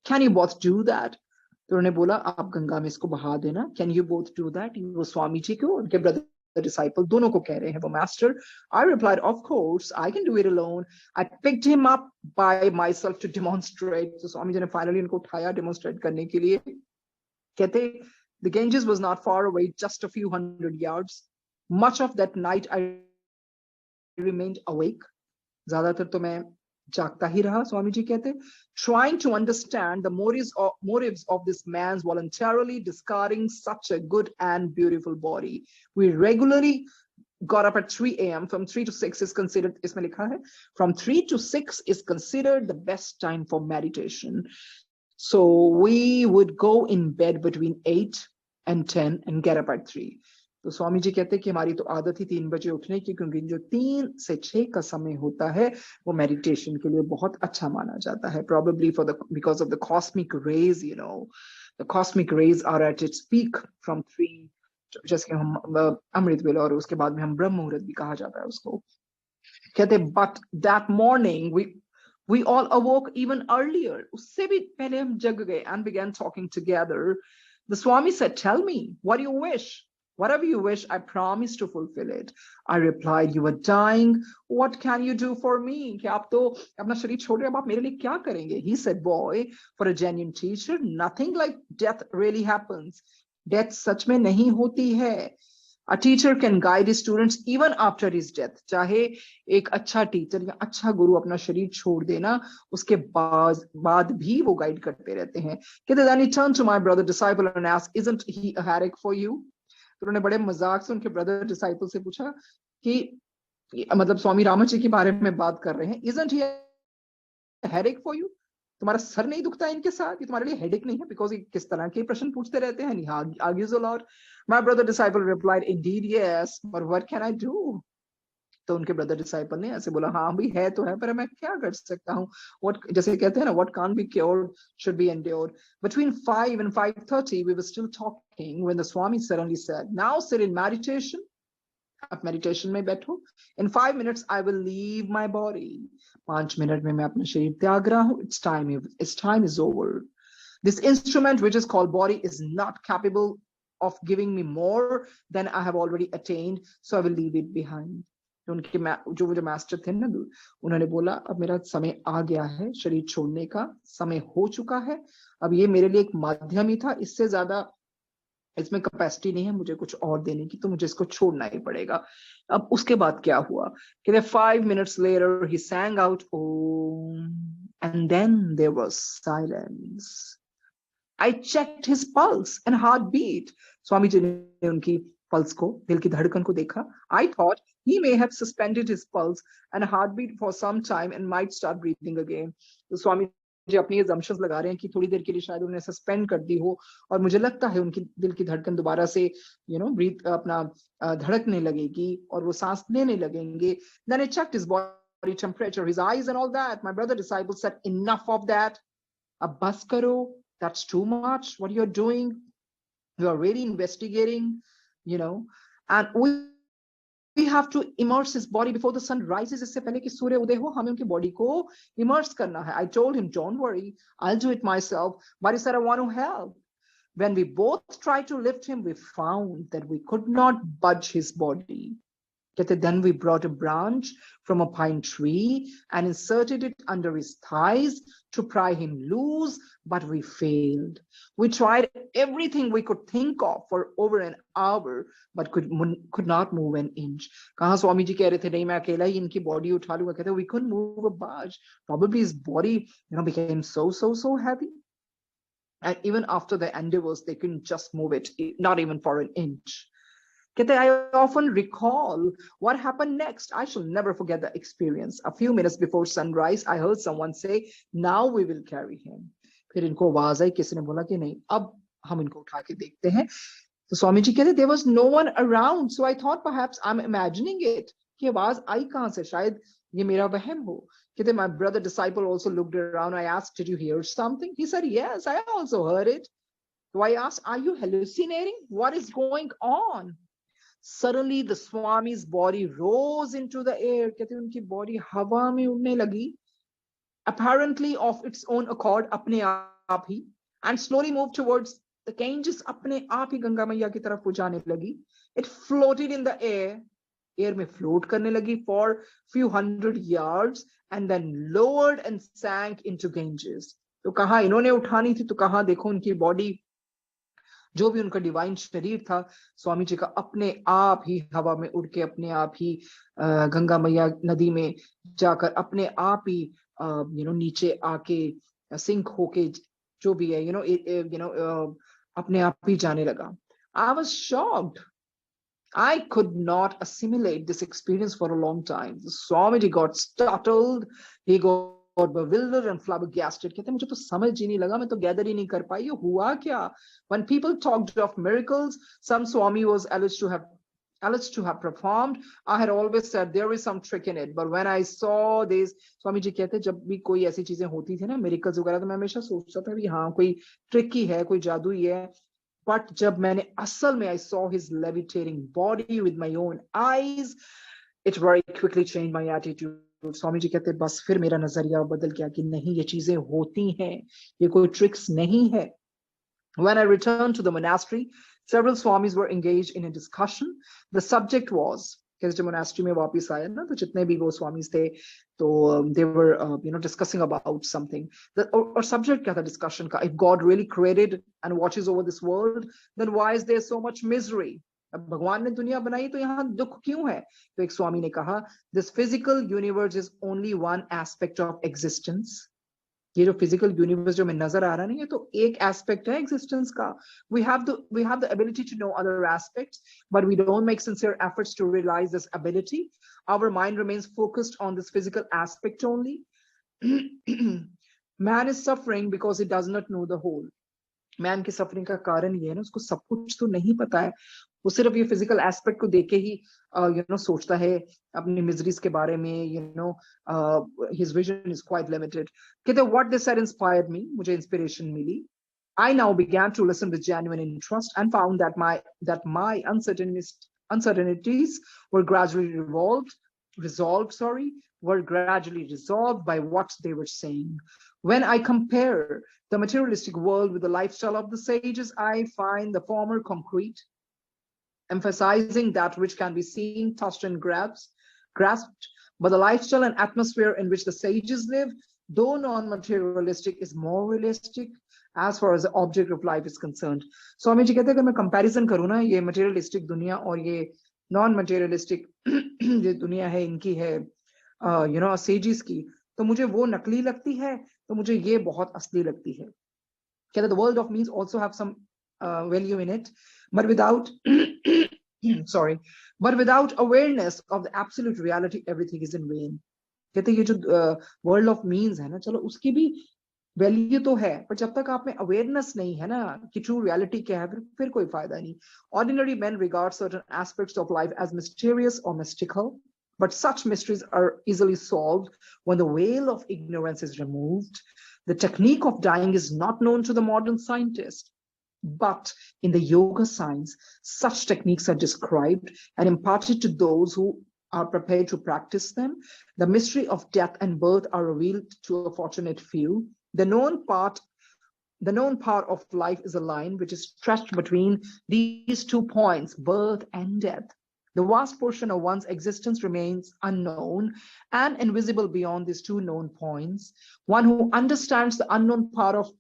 can you both do that? तो उन्होंने बोला आप गंगा में इसको बहा देना। Can you both do that? वो स्वामी जी को, उनके ब्रदर the disciple, दोनों को कह रहे हैं वो master. I replied, of course, I can do it alone. I picked him up by myself to demonstrate. So Swami ji ने finally उनको उठाया demonstrate करने के लिए। कहते the Ganges was not far away, just a few hundred yards. Much of that night I remained awake. ज्यादातर तो मैं जागता ही रहा, स्वामी जी कहते, trying to understand the motives of this man's voluntarily discarding such a good and beautiful body. We regularly got up at 3 a.m. From 3 to 6 is considered, इसमें लिखा है, from 3 to 6 is considered the best time for meditation. So we would go in bed between 8 and 10 and get up at 3. तो स्वामी जी कहते हैं कि हमारी तो आदत ही 3 बजे उठने की, क्योंकि जो 3 से 6 का समय होता है वो मेडिटेशन के लिए बहुत अच्छा माना जाता है। Probably because of the cosmic rays, you know, the cosmic rays are at its peak from 3, जैसे हम अमृत वेला, और उसके बाद में हम ब्रह्म मुहूर्त भी कहा जाता है उसको। कहते but that morning we all awoke even earlier, उससे भी पहले हम जग गए, and began talking together. The Swami said, tell me, what do you wish? Whatever you wish, I promise to fulfill it. I replied, you are dying. What can you do for me? कि आप तो अपना शरीर छोड़ रहे हैं, अब आप मेरे लिए क्या करेंगे? He said, boy, for a genuine teacher, nothing like death really happens. Death सच में नहीं होती है. A teacher can guide his students even after his death. चाहे एक अच्छा टीचर या अच्छा गुरु अपना शरीर छोड़ देना, उसके बाद भी वो गाइड करते रहते हैं। कहते then he turned to my brother disciple and asked, isn't he a headache for you? तो उन्होंने बड़े मजाक से उनके ब्रदर डिसाइपल से पूछा कि मतलब स्वामी रामा जी के बारे में बात कर रहे हैं, isn't he a headache for you? तुम्हारा सर नहीं दुखता है इनके साथ? ये तुम्हारे लिए हेडेक नहीं है? बिकॉज ये किस तरह के प्रश्न पूछते रहते हैं। He argues a lot. My brother disciple replied, indeed yes, but what can I do? तो उनके ब्रदर डिसाइपल ने ऐसे बोला, हाँ भी है तो है, पर मैं क्या कर सकता हूँ? What, जैसे कहते हैं ना, what can't be cured should be endured. Between 5 and 5:30 we were still talking when the Swami suddenly said, now sit in meditation. आप मेडिटेशन में बैठो. In 5 minutes I will leave my body. 5 minute में मैं अपना शरीर त्याग रहा हूँ. Its time is over. This instrument which is called body is not capable of giving me more than I have already attained, so I will leave it behind. उनके जो master थे ना, उन्होंने बोला अब मेरा समय आ गया है, शरीर छोड़ने का समय हो चुका है, अब ये मेरे लिए एक माध्यम ही था, इससे ज्यादा इसमें कैपेसिटी नहीं है मुझे कुछ और देने की, तो मुझे इसको छोड़ना ही पड़ेगा। अब उसके बाद क्या हुआ? कहते 5 minutes later he sang out Om, and then there was silence. I checked his pulse and heartbeat. Swami ji ने उनकी पल्स को, दिल की धड़कन को देखा. I thought he may have suspended his pulse and heartbeat for some time and might start breathing again. तो स्वामी जी अपनी assumptions लगा रहे हैं कि थोड़ी देर के लिए शायद उन्होंने सस्पेंड कर दी हो, और मुझे लगता है उनकी दिल की धड़कन दोबारा से ब्रीथ अपना धड़कने लगेगी और वो सांस लेने लगेंगे. Then I checked his body temperature, his eyes and all that. My brother disciple said, enough of that. अब बस करो, that's too much what you're doing. You are really investigating, and we have to immerse his body before the sun rises. इससे पहले कि सूर्य उदय हो, हमें उनकी body को immerse करना है. I told him, don't worry, I'll do it myself. But he said, I want to help. When we both tried to lift him, we found that we could not budge his body. Then we brought a branch from a pine tree and inserted it under his thighs to pry him loose, but we failed. We tried everything we could think of for over an hour, but could not move an inch. कहाँ स्वामी जी कह रहे थे नहीं मैं अकेला ही इनकी body उठा लूंगा. कहते we couldn't move a barge. Probably his body, became so heavy. And even after the endeavors, they couldn't just move it, not even for an inch. I often recall what happened next. I shall never forget the experience. A few minutes before sunrise, I heard someone say, now we will carry him. फिर इनको आवाज आई, किसी ने बोला कि नहीं, अब हम इनको उठा के देखते हैं. तो स्वामी जी कहते, there was no one around, so I thought perhaps I'm imagining it. कि आवाज आई कहाँ से? शायद ये मेरा वहम हो. कहते, my brother disciple also looked around. I asked, did you hear something? He said, yes, I also heard it. So I asked, are you hallucinating? What is going on? Suddenly the Swami's body rose into the air. कहते उनकी body हवा में उड़ने लगी, apparently of its own accord, अपने आप ही, and slowly moved towards the Ganges. अपने आप ही गंगा मैया की तरफ वो जाने लगी. It floated in the air. Air में float करने लगी for few hundred yards and then lowered and sank into Ganges. तो कहा इन्होंने उठानी थी, तो कहा देखो उनकी body, जो भी उनका डिवाइन शरीर था, स्वामी जी का अपने आप ही हवा में उड़ के अपने आप ही गंगा मैया नदी में जाकर अपने आप ही नीचे आके सिंक होके जो भी है अपने आप ही जाने लगा. I was shocked. I could not assimilate this experience for a long time. Swamiji got startled. He got bewildered and flabbergasted. कहते मुझे तो समझ ही नहीं लगा, मैं तो गैदर ही नहीं कर पाई, ये हुआ क्या? When people talked of miracles, some Swami was alleged to have performed, I had always said there is some trick in it. But when I saw this, स्वामी जी कहते जब भी कोई ऐसी चीजें होती थी ना, miracles वगैरह, तो मैं हमेशा सोचता था कि हाँ कोई ट्रिक ही है, कोई जादू ही है. But जब मैंने असल में I saw his levitating body with my own eyes, it very quickly changed my attitude. स्वामी जी कहते बस फिर मेरा नजरिया बदल गया कि नहीं, ये चीजें होती हैं, ये कोई ट्रिक्स नहीं है. When I returned to the monastery, several Swamis were engaged in a discussion. The subject was, because जब monastery में वापस आया ना, तो जितने भी वो Swamis थे, तो they were discussing about something. Or subject क्या था discussion का? If God really created and watches over this world, then why is there so much misery? अब भगवान ने दुनिया बनाई तो यहाँ दुख क्यों है? तो एक स्वामी ने कहा, this physical universe is only one aspect of existence. ये जो physical universe जो हमें नजर आ रहा नहीं है, तो एक aspect है existence का. We have the ability to know other aspects, but we don't make sincere efforts to realize this ability. Our mind remains focused on this physical aspect only. Man is suffering because he does not know the whole. Man की suffering का कारण ये है ना, उसको सब कुछ तो नहीं पता है. वो सिर्फ ये फिजिकल एस्पेक्ट को देख के ही सोचता है अपनी मिजरीज के बारे में. his vision is quite limited. कहते what they said inspired me. मुझे इंस्पिरेशन मिली. I now began to listen with genuine interest and found that my uncertainties were gradually resolved by what they were saying. When I compare the materialistic world with the lifestyle of the sages, I find the former concrete, emphasizing that which can be seen, touched, and grasped. But the lifestyle and atmosphere in which the sages live, though non-materialistic, is more realistic as far as the object of life is concerned. स्वामी जी कहते हैं कि मैं comparison करूँ ना, ये materialistic दुनिया और ये non-materialistic जो दुनिया है इनकी है, sages की, तो मुझे वो नकली लगती है, तो मुझे ये बहुत असली लगती है. कहते the world of means also have some value in it, but without without awareness of the absolute reality, everything is in vain. कहते ये जो world of means है ना, चलो उसकी भी वैल्यू तो है, पर जब तक आप में अवेयरनेस नहीं है ना कि ट्रू रियलिटी क्या है, फिर कोई फायदा नहीं. Ordinary men regard certain aspects of life as mysterious or mystical, but such mysteries are easily solved when the veil of ignorance is removed. The technique of dying is not known to the modern scientist, but in the yoga science, such techniques are described and imparted to those who are prepared to practice them. The mystery of death and birth are revealed to a fortunate few. The known part The known part of life is a line which is stretched between these 2 points, birth and death. The vast portion of one's existence remains unknown and invisible beyond these two known points. One who understands the unknown part of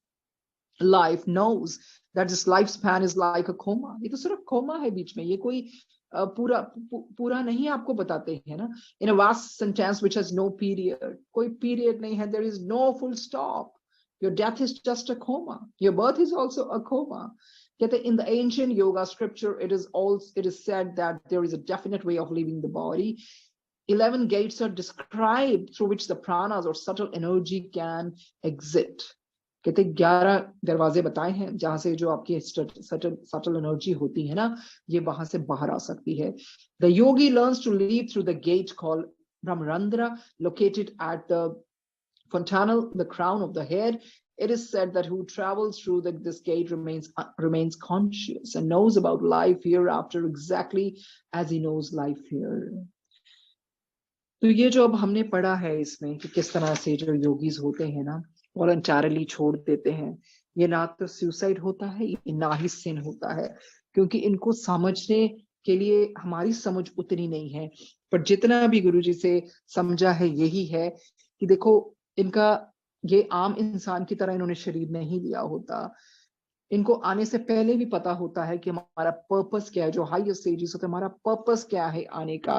life knows that this lifespan is like a coma. ये तो सिर्फ coma है बीच में, ये कोई पूरा नहीं आपको बताते हैं ना. In a vast sentence which has no period, कोई period नहीं है, there is no full stop. Your death is just a coma. Your birth is also a coma. Yet in the ancient yoga scripture, it is said that there is a definite way of leaving the body. 11 gates are described through which the pranas or subtle energy can exit. कहते 11 दरवाजे बताए हैं जहां से जो आपकी subtle energy होती है ना, ये वहां से बाहर आ सकती है. The yogi learns to leave through the gate called Brahmarandra, located at the fontanel, the crown of the head. It is said that who travels through this gate remains conscious and knows about life hereafter exactly as he knows life here. तो ये जो अब हमने पढ़ा है इसमें कि किस तरह से जो योगीज होते हैं ना, वॉलंटरली छोड़ देते हैं, ये ना तो सुसाइड होता है, ये ना ही सिन होता है, क्योंकि इनको समझने के लिए हमारी समझ उतनी नहीं है. पर जितना भी गुरुजी से समझा है यही है कि देखो, इनका ये आम इंसान की तरह इन्होंने शरीर नहीं लिया होता. इनको आने से पहले भी पता होता है कि हमारा पर्पस क्या है. जो हाईएस्ट स्टेजेस होते हैं, हमारा पर्पस क्या है आने का,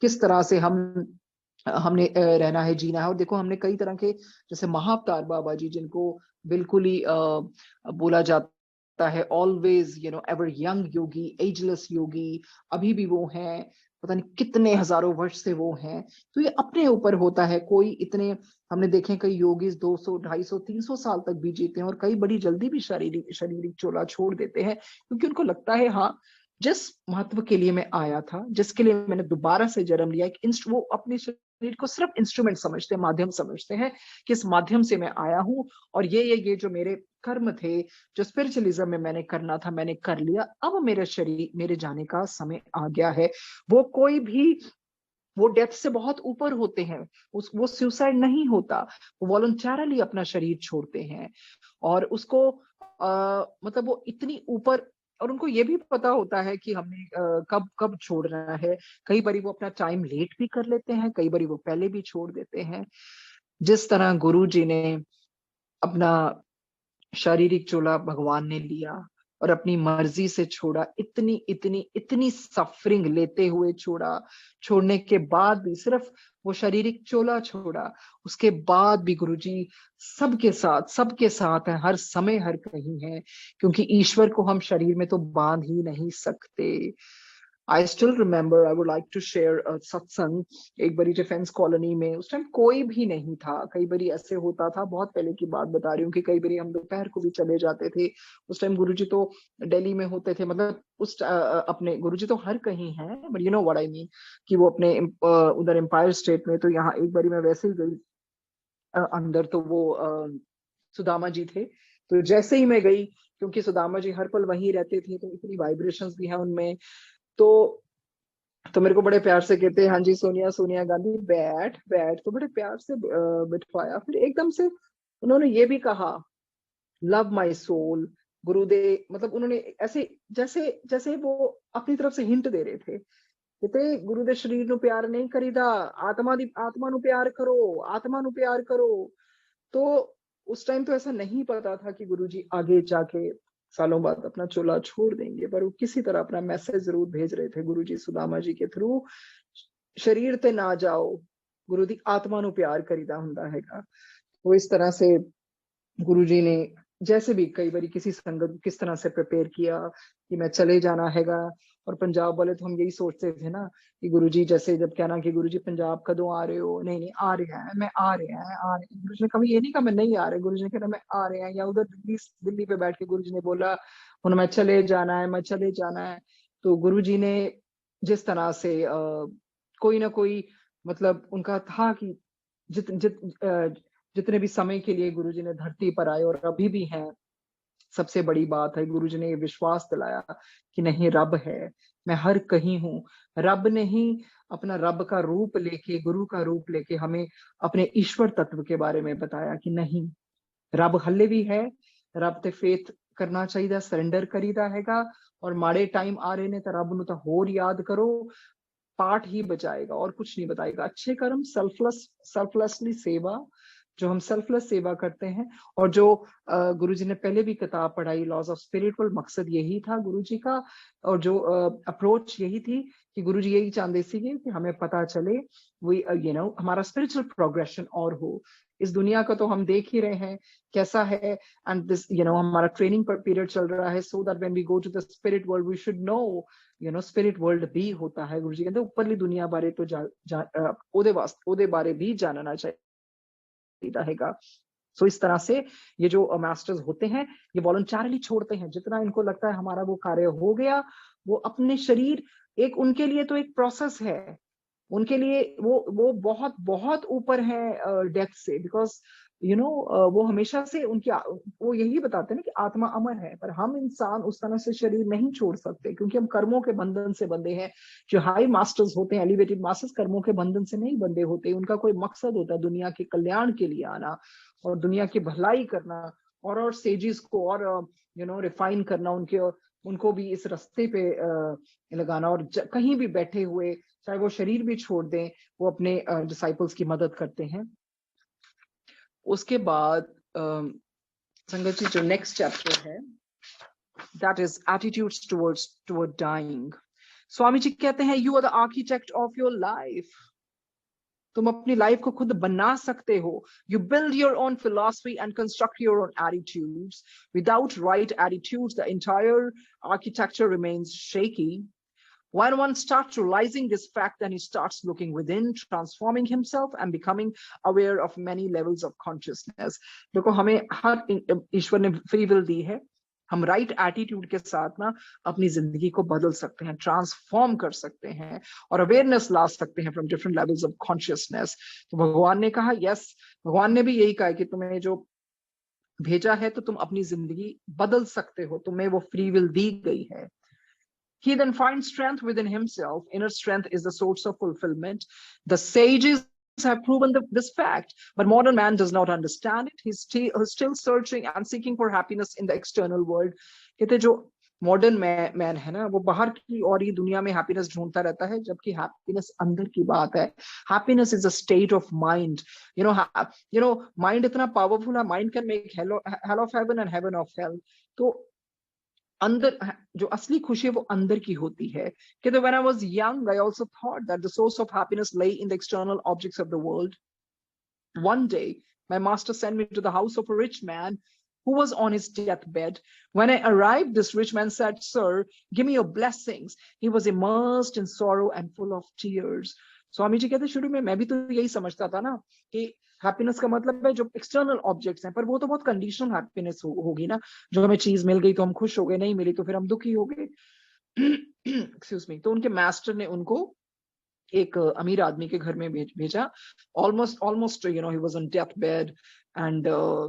किस तरह से हमने रहना है, जीना है. और देखो, हमने कई तरह के, जैसे महाअवतार बाबा जी, जिनको बिल्कुल ही बोला जाता है ऑलवेज एवर यंग योगी, एजलेस योगी, अभी भी वो हैं, पता नहीं कितने हजारों वर्ष से वो हैं. तो ये अपने ऊपर होता है. कोई इतने, हमने देखे कई योगी 200, 250, 300 साल तक भी जीते हैं, और कई बड़ी जल्दी भी शारीरिक चोला छोड़ देते हैं, क्योंकि उनको लगता है हाँ, जिस महत्व के लिए मैं आया था, जिसके लिए मैंने दोबारा से जन्म लिया, वो अपने शरीर को सिर्फ इंस्ट्रूमेंट समझते हैं, माध्यम समझते हैं, किस माध्यम से मैं आया हूं, और ये जो मेरे कर्म थे, जो स्पिरिचुअलिज्म में मैंने करना था, मैंने कर लिया. अब मेरे जाने का समय आ गया है. वो डेथ से बहुत ऊपर होते हैं. वो सुसाइड नहीं होता, वो वॉलंटरली अपना शरीर छोड़ते हैं. और उसको मतलब वो इतनी ऊपर, और उनको ये भी पता होता है कि हमने कब छोड़ना है. कई बार वो अपना टाइम लेट भी कर लेते हैं, कई बार वो पहले भी छोड़ देते हैं. जिस तरह गुरु जी ने अपना शारीरिक चोला भगवान ने लिया और अपनी मर्जी से छोड़ा, इतनी सफरिंग लेते हुए छोड़ने के बाद भी सिर्फ वो शारीरिक चोला छोड़ा, उसके बाद भी गुरुजी सबके साथ है, हर समय हर कहीं है, क्योंकि ईश्वर को हम शरीर में तो बांध ही नहीं सकते. I still remember, I would like to share a satsang. एक बारी डिफेंस कॉलोनी में, उस टाइम कोई भी नहीं था. कई बारी ऐसे होता था, बहुत पहले की बात बता रही हूँ, कि कई बारी हम दोपहर को भी चले जाते थे. उस टाइम गुरुजी तो दिल्ली में होते थे, मतलब अपने गुरुजी तो हर कहीं हैं, but you know what I mean, कि वो अपने उधर एम्पायर स्टेट में. तो यहाँ एक बारी मैं वैसे ही गई अंदर, तो वो सुदामा जी थे. तो जैसे ही मैं गई, क्योंकि सुदामा जी हर पल वहीं रहते थे, तो इतनी वाइब्रेशंस भी है उनमें. तो मेरे को बड़े प्यार से कहते हैं, हाँ जी सोनिया गांधी, बैठ. तो बड़े प्यार से बिठवाया. फिर एकदम से उन्होंने ये भी कहा, लव माय सोल गुरुदेव. मतलब उन्होंने ऐसे, जैसे वो अपनी तरफ से हिंट दे रहे थे. कहते, गुरुदेव शरीर नु प्यार नहीं करीदा, आत्मा नु प्यार करो. तो उस टाइम तो ऐसा नहीं पता था कि गुरुजी आगे जाके सालों बाद अपना चोला छोड़ देंगे, पर वो किसी तरह अपना मैसेज जरूर भेज रहे थे गुरुजी सुदामा जी के थ्रू. शरीर ते ना जाओ, गुरु दी आत्मा नु प्यार करीदा हुंदा हैगा. वो इस तरह से गुरुजी ने जैसे भी कई बार किसी संगत को किस तरह से प्रिपेयर किया कि मैं चले जाना हैगा. और पंजाब वाले तो हम यही सोचते थे ना कि गुरुजी, जैसे जब कहना कि गुरुजी पंजाब कदों आ रहे हो, नहीं आ रहे हैं, मैं आ रहे हैं. गुरुजी ने कभी ये नहीं कहा मैं नहीं आ रहे, गुरुजी ने कहा मैं आ रहे हैं. या उधर दिल्ली पे बैठ के गुरुजी ने बोला हुन मैं चले जाना है. तो गुरुजी ने जिस तरह से कोई ना कोई, मतलब उनका था कि जितने भी समय के लिए गुरुजी ने धरती पर आए और अभी भी हैं, सबसे बड़ी बात है गुरुजी ने ये विश्वास दिलाया कि नहीं, रब है, मैं हर कहीं हूँ. रब ने ही अपना रब का रूप लेके, गुरु का रूप लेके हमें अपने ईश्वर तत्व के बारे में बताया कि नहीं, रब हल्ले भी है, रब ते फेथ करना चाहिए, सरेंडर करीदा हैगा, और माड़े टाइम आ रहे ने तो रब नु तो होर याद करो, पाठ ही बचाएगा और कुछ नहीं बताएगा। अच्छे कर्म, सेल्फलेसली सेवा, जो हम सेल्फलेस सेवा करते हैं, और जो गुरुजी ने पहले भी किताब पढ़ाई लॉज ऑफ स्पिरिचुअल, मकसद यही था गुरुजी का, और जो अप्रोच यही थी कि गुरुजी यही चाहते थे कि हमें पता चले वी हमारा स्पिरिचुअल प्रोग्रेशन और हो। इस दुनिया का तो हम देख ही रहे हैं कैसा है, एंड दिस हमारा ट्रेनिंग पीरियड चल रहा है, so that when we go to the spirit world we should know spirit world भी होता है। गुरुजी कहते ऊपरली दुनिया बारे तो ओदे बारे भी जानना चाहिए रहेगा। सो इस तरह से ये जो मास्टर्स होते हैं ये वॉलंटरली छोड़ते हैं, जितना इनको लगता है हमारा वो कार्य हो गया, वो अपने शरीर, एक उनके लिए तो एक प्रोसेस है, उनके लिए वो बहुत बहुत ऊपर है डेथ से, बिकॉज वो हमेशा से उनकी वो यही बताते हैं ना कि आत्मा अमर है, पर हम इंसान उस तरह से शरीर नहीं छोड़ सकते क्योंकि हम कर्मों के बंधन से बंधे हैं। जो हाई मास्टर्स होते हैं, एलिवेटेड मास्टर्स, कर्मों के बंधन से नहीं बंधे होते, उनका कोई मकसद होता है दुनिया के कल्याण के लिए आना और दुनिया की भलाई करना, और सेजेस को और रिफाइन करना, उनको भी इस रास्ते पे लगाना, और कहीं भी बैठे हुए चाहे वो शरीर भी छोड़ दें, वो अपने डिसाइपल्स की मदद करते हैं। उसके बाद संगत जी जो नेक्स्ट चैप्टर है, that is attitudes toward dying. Swami ji कहते हैं you are the architect of your life, तुम अपनी लाइफ को खुद बना सकते हो। You build your own philosophy and construct your own attitudes. Without right attitudes the entire architecture remains shaky. When one starts realizing this fact, then he starts looking within, transforming himself and becoming aware of many levels of consciousness. देखो हमें हर ईश्वर ने free will दी है, हम right attitude के साथ ना अपनी जिंदगी को बदल सकते हैं, ट्रांसफॉर्म कर सकते हैं और अवेयरनेस ला सकते हैं from different levels of consciousness. तो भगवान ने कहा यस, भगवान ने भी यही कहा कि तुम्हें जो भेजा है तो तुम अपनी जिंदगी बदल सकते हो, तुम्हें वो फ्री विल दी गई है। He then finds strength within himself. Inner strength is the source of fulfillment. The sages have proven this fact, but modern man does not understand it. He's still searching and seeking for happiness in the external world. कहते जो modern man है ना, वो बाहर की और ये दुनिया में हैप्पीनेस ढूंढता रहता है, जबकि हैप्पीनेस अंदर की बात है। Happiness is a state of mind. Mind इतना पावरफुल है, mind can make hell of heaven and heaven of hell. तो अंदर जो असली खुशी है वो अंदर की होती है। कहते when I was young I also thought that the source of happiness lay in the external objects of the world. One day my master sent me to the house of a rich man who was on his deathbed. When I arrived, this rich man said, "Sir, give me your blessings." He was immersed in sorrow and full of tears. स्वामी जी कहते शुरू में मैं भी तो यही समझता था ना कि हैप्पीनेस का मतलब है जो एक्सटर्नल ऑब्जेक्ट्स हैं, पर वो तो बहुत कंडीशनल हैप्पीनेस होगी ना, जो हमें चीज मिल गई तो हम खुश हो गए, नहीं मिली तो फिर हम दुखी हो गए। Excuse me. तो उनके मास्टर ने उनको एक अमीर आदमी के घर में भेजा। Almost he was on death bed and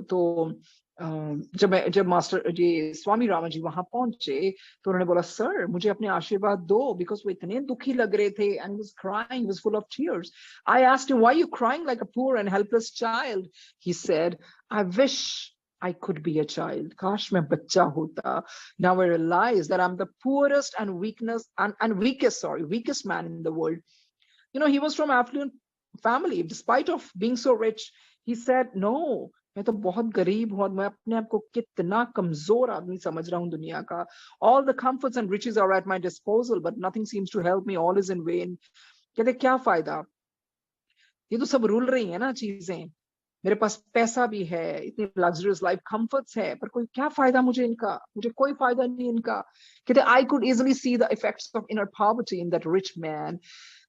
तो जब मास्टर जी स्वामी रामा जी वहां पहुंचे तो उन्होंने बोला सर मुझे अपने आशीर्वाद दो, बिकॉज वो इतने दुखी लग रहे थे and was crying, was full of tears. I asked him why you crying like a poor and helpless child. He said I wish I could be a child. काश मैं बच्चा होता. Now I realize that I'm the poorest and weakest man in the world. He was from affluent family. Despite of being so rich, he said, no, मैं तो बहुत गरीब हूँ, मैं अपने आप को कितना कमजोर आदमी समझ रहा हूँ दुनिया का। All the comforts and riches are at my disposal, but nothing seems to help me. All is in vain. कहते क्या फायदा, ये तो सब रूल रही है ना चीजें, मेरे पास पैसा भी है, इतनी लग्जरियस लाइफ कंफर्ट्स है, पर कोई क्या फायदा मुझे इनका, मुझे कोई फायदा नहीं इनका। कहते I could easily see the effects of inner poverty in that rich man.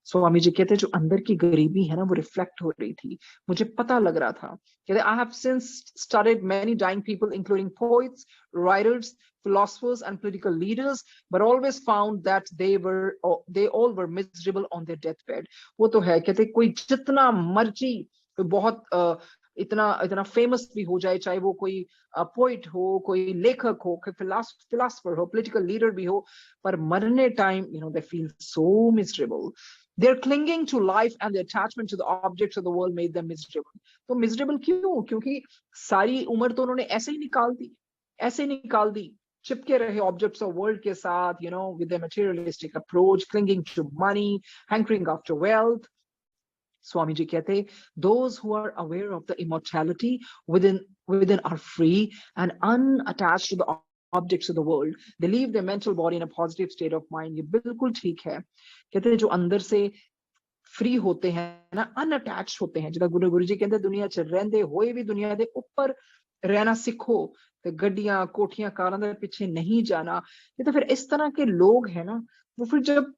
Swami ji कहते जो अंदर की गरीबी है ना वो रिफ्लेक्ट हो रही थी, मुझे पता लग रहा था। कहते I have since studied many dying people including poets, writers, philosophers and political leaders, but always found that they all were miserable on their deathbed. वो तो है, कहते कोई जितना मर्जी बहुत इतना फेमस भी हो जाए, चाहे वो कोई पोइट हो, कोई लेखक हो, कोई फिलोसोफर हो, पॉलिटिकल लीडर भी हो, पर मरने time they feel so miserable. Their clinging to life and their attachment to the objects of the world made them miserable. तो miserable क्यों? क्योंकि सारी उम्र तो उन्होंने ऐसे ही निकाल दी, ऐसे निकाल दी, चिपके रहे ऑब्जेक्ट्स ऑफ वर्ल्ड के साथ, with a materialistic approach, clinging to money, hankering after wealth. Swami ji कहते, those who are aware of the immortality within are free and unattached to the objects of the world. They leave their mental body in a positive state of mind. ये बिल्कुल ठीक है। कहते जो अंदर से free होते हैं ना, अनअटैच होते हैं, जिदा गुरु जी कहते दुनिया च रहंदे होए भी दुनिया दे ऊपर रहना सीखो, तो गड्डियां कोठियां कारां दे पीछे नहीं जाना। ये तो फिर इस तरह के लोग हैं ना, वो फिर जब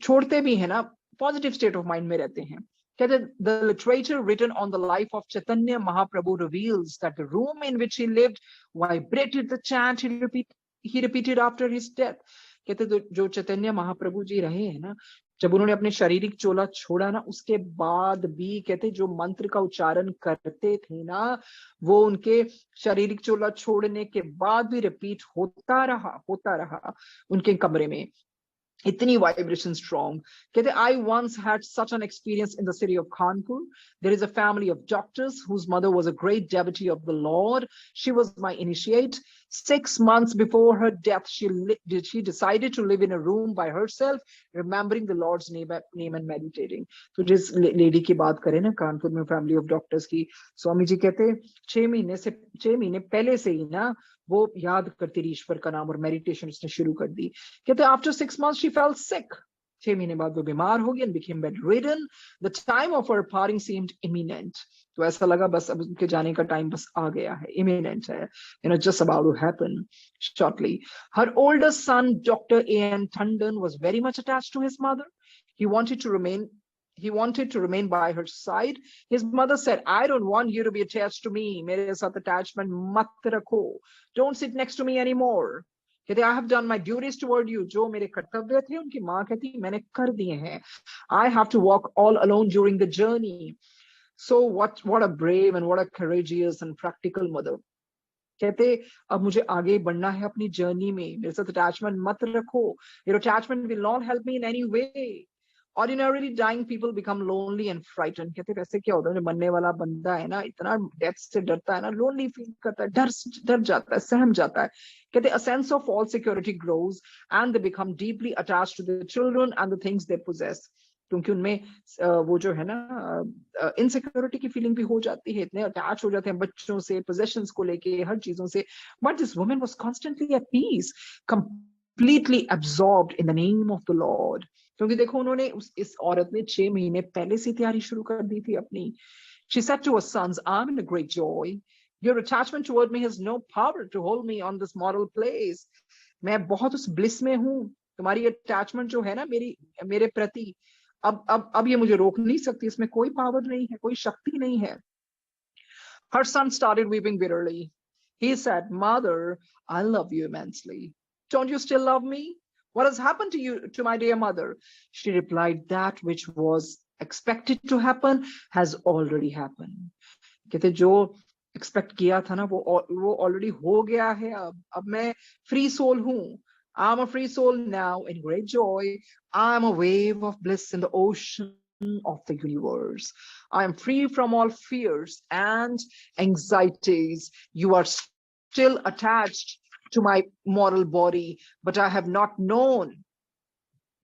छोड़ते भी है ना, पॉजिटिव स्टेट ऑफ माइंड में रहते हैं। कहते the literature written on the life of Chaitanya Mahaprabhu reveals that the room in which he lived vibrated the chant he repeated after his death. कहते जो चैतन्य महाप्रभु जी रहे हैं ना, जब उन्होंने अपने शारीरिक चोला छोड़ा ना, उसके बाद भी कहते जो मंत्र का उच्चारण करते थे ना, वो उनके शारीरिक चोला छोड़ने के बाद भी रिपीट होता रहा उनके कमरे में, इतनी वाइब्रेशन स्ट्रॉन्ग। कहते I once had such an experience in the city of Kanpur. There is a family of doctors whose mother was a great devotee of the Lord. She was my initiate. 6 months before her death, she decided to live in a room by herself, remembering the Lord's name and meditating. तो जिस lady की बात करें ना, कानपुर में family of doctors की, स्वामी जी कहते 6 महीने पहले से ही ना वो याद करती रही ईश्वर का नाम और मेडिटेशन उसने शुरू कर दी। कहते after 6 months she fell sick. 6 महीने बाद वो बीमार हो गई and became bedridden. The time of her parting seemed imminent. तो ऐसा लगा बस अब उनके जाने का टाइम बस आ गया है, imminent है, just about to happen shortly. Her older son, Dr. A.N. Tandon, was very much attached to his mother. He wanted to remain by her side. His mother said, I don't want you to be attached to me. मेरे साथ attachment मत रखो. Don't sit next to me anymore. कहते I have done my duties toward you. जो मेरे कर्तव्य थे उनकी माँ कहती मैंने कर दिए हैं. I have to walk all alone during the journey. So what a brave and what a courageous and practical mother. कहते अब मुझे आगे बढ़ना है अपनी जर्नी में, मेरे साथ अटैचमेंट मत रखो. Your attachment will not help me in any way. Ordinarily dying people become lonely and frightened. कहते वैसे क्या होता है, जो मरने वाला बंदा है ना, इतना डेथ से डरता है ना, लोनली फील करता है, डर जाता है, सहम जाता है. कहते a sense of false security grows and they become deeply attached to the children and the things they possess. क्योंकि उनमें वो जो है ना इनसिक्योरिटी की फीलिंग भी हो जाती है, इतने अटैच हो जाते हैं बच्चों से, पोजेशंस को लेके, हर चीजों से. But this woman was constantly at peace, completely absorbed in the name of the lord. क्योंकि देखो उन्होंने इस औरत ने 6 महीने पहले से तैयारी शुरू कर दी थी अपनी. She said to her sons, I'm in a great joy. Your attachment toward me has no power to hold me on this moral place. मैं बहुत उस ब्लिस में हूँ. तुम्हारी अटैचमेंट जो है ना मेरे प्रति, अब ये मुझे रोक नहीं सकती, इसमें कोई पावर नहीं है, कोई शक्ति नहीं है. Her son started weeping bitterly. He said, Mother, I love you immensely. Don't you still love me? What has happened to you, to my dear mother? She replied, that which was expected to happen has already happened. कहते जो expect किया था ना वो already हो गया है. अब मैं फ्री सोल हूँ. I'm a free soul now in great joy. I'm a wave of bliss in the ocean of the universe. I am free from all fears and anxieties. You are still attached to my moral body, but I have not known.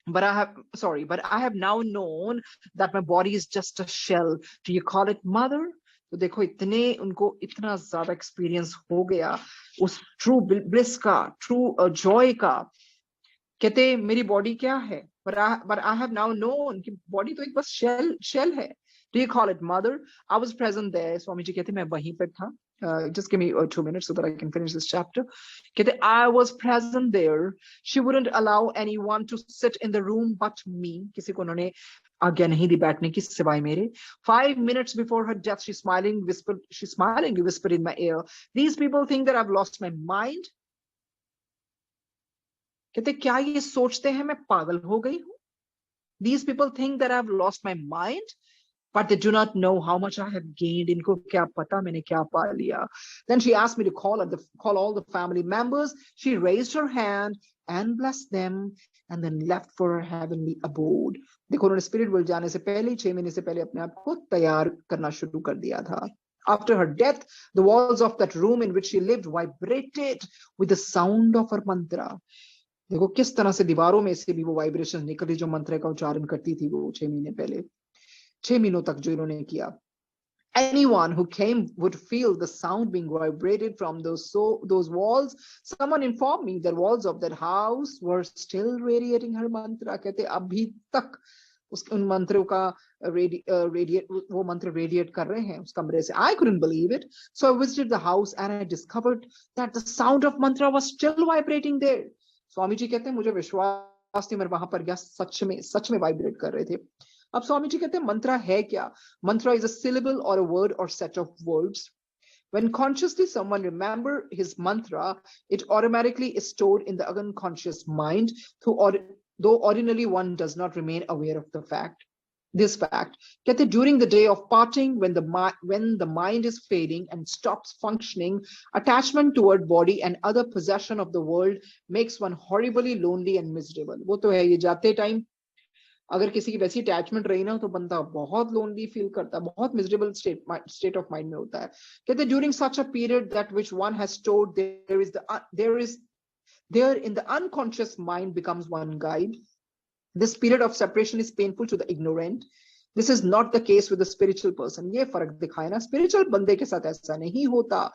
But I have now known that my body is just a shell. Do you call it mother? तो देखो उनको इतना ज्यादा experience हो गया उस true bliss का, true Joy का. कहते मेरी बॉडी क्या है, but I have now known कि बॉडी तो एक बस शेल है. Do you call it mother? I was present there. स्वामी जी कहते मैं वहीं पर था. Just give me 2 minutes so that I can finish this chapter. कहते I was present there. She wouldn't allow anyone to sit in the room but me. किसी को उन्होंने आज्ञा नहीं दी बैठने की सिवाय मेरे. 5 minutes before her death, she smilingly whispered in my ear, these people think that I've lost my mind. कहते क्या ये सोचते हैं मैं पागल हो गई हूँ? These people think that I've lost my mind, but they do not know how much I have gained. इनको क्या पता मैंने क्या पा लिया. Then she asked me to call all the family members. She raised her hand and blessed them and then left for her heavenly abode. देखो उन्होंने spirit world जाने से पहले 6 महीने से पहले अपने आप को तैयार करना शुरू कर दिया था. After her death, the walls of that room in which she lived vibrated with the sound of her mantra. देखो किस तरह से दीवारों में से भी वो वाइब्रेशन निकली जो मंत्र का उच्चारण करती थी वो 6 महीने पहले, 6 महीनों तक जो इन्होंने किया. Anyone who came would feel the sound being vibrated from those walls. Someone informed me the walls of that house were still radiating her mantra. कहते अभी तक उन मंत्रों का radiate वो मंत्र radiate कर रहे हैं उस कमरे से. I couldn't believe it, so I visited the house and I discovered that the sound of mantra was still vibrating there. स्वामी जी कहते हैं मुझे विश्वास नहीं, मैं वहां पर गया, सच में वाइब्रेट कर रहे थे. अब स्वामी जी कहते हैं मंत्रा है क्या? Mantra is a syllable or a word or set of words. When consciously someone remember his mantra, it automatically is stored in the unconscious mind, though ordinarily one does not remain aware of the fact. This fact, कहते during the day of parting, when the mind is fading and stops functioning, attachment toward body and other possession of the world makes one horribly lonely and miserable. वो तो है, ये जाते time अगर किसी की वैसी अटैचमेंट रही ना तो बंदा बहुत लोनली फील करता है, बहुत मिजरेबल स्टेट ऑफ माइंड में होता है. कहते during such a period that which one has stored there in the unconscious mind becomes one guide. This period of separation is painful to the ignorant. This is not the case with the spiritual person. ये फर्क दिखाए ना, spiritual बंदे के साथ ऐसा नहीं होता.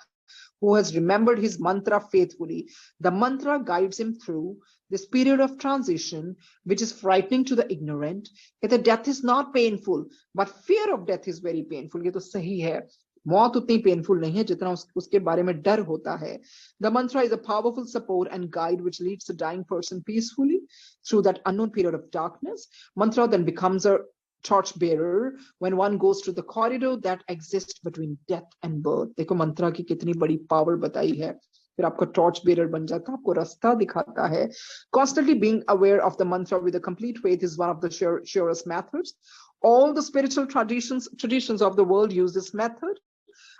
Who has remembered his mantra faithfully, the mantra guides him through this period of transition, which is frightening to the ignorant. कहते death is not painful, but fear of death is very painful. ये तो सही है, मौत उतनी painful नहीं है जितना उसके बारे में डर होता है. The mantra is a powerful support and guide which leads the dying person peacefully through that unknown period of darkness. Mantra then becomes a torch bearer when one goes through the corridor that exists between death and birth. देखो मंत्रा की कितनी बड़ी power बताई है. फिर आपका torch bearer बन जाता है, आपको रास्ता दिखाता है. Constantly being aware of the mantra with a complete faith is one of the surest methods. All the spiritual traditions of the world use this method.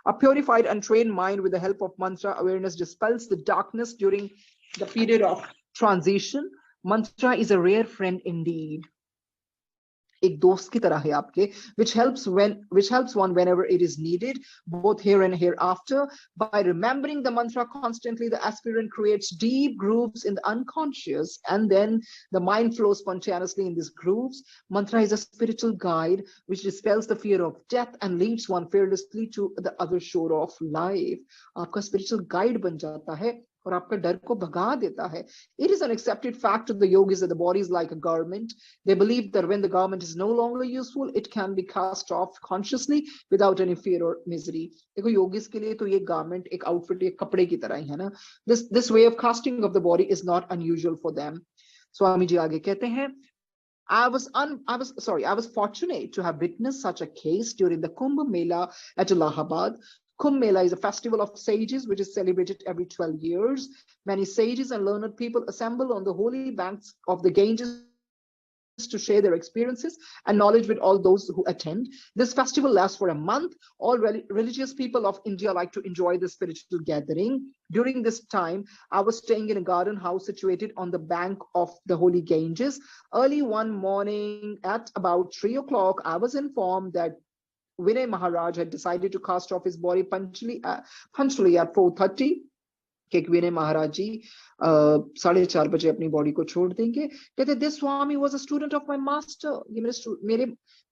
A purified and trained mind with the help of mantra awareness dispels the darkness during the period of transition. Mantra is a rare friend indeed. एक दोस्त की तरह है आपके, which helps one whenever it is needed, both here and hereafter. By remembering the mantra constantly, the aspirant creates deep grooves in the unconscious, and then the mind flows spontaneously in these grooves. Mantra is a spiritual guide which dispels the fear of death and leads one fearlessly to the other shore of life. आपका spiritual guide बन जाता है और आपका डर को भगा देता है. It is an accepted fact to the yogis that the body is like a garment. They believe that when the garment is no longer useful, it can be cast off consciously without any fear or misery. देखो योगिस के लिए तो ये garment एक outfit, एक कपड़े की तरह ही है ना. This way of casting of the body is not unusual for them. Swami ji आगे कहते हैं, I was fortunate to have witnessed such a case during the Kumbh Mela at Allahabad. Kumbh Mela is a festival of sages which is celebrated every 12 years. Many sages and learned people assemble on the holy banks of the Ganges to share their experiences and knowledge with all those who attend. This festival lasts for a month. All religious people of India like to enjoy the spiritual gathering. During this time, I was staying in a garden house situated on the bank of the holy Ganges. Early one morning at about 3 o'clock, I was informed that Vinay Maharaj had decided to cast off his body punctually at 4:30. कि विनय महाराज जी 4:30 बजे अपनी body को छोड़ देंगे. कहते this Swami was a student of my master. ये मेरे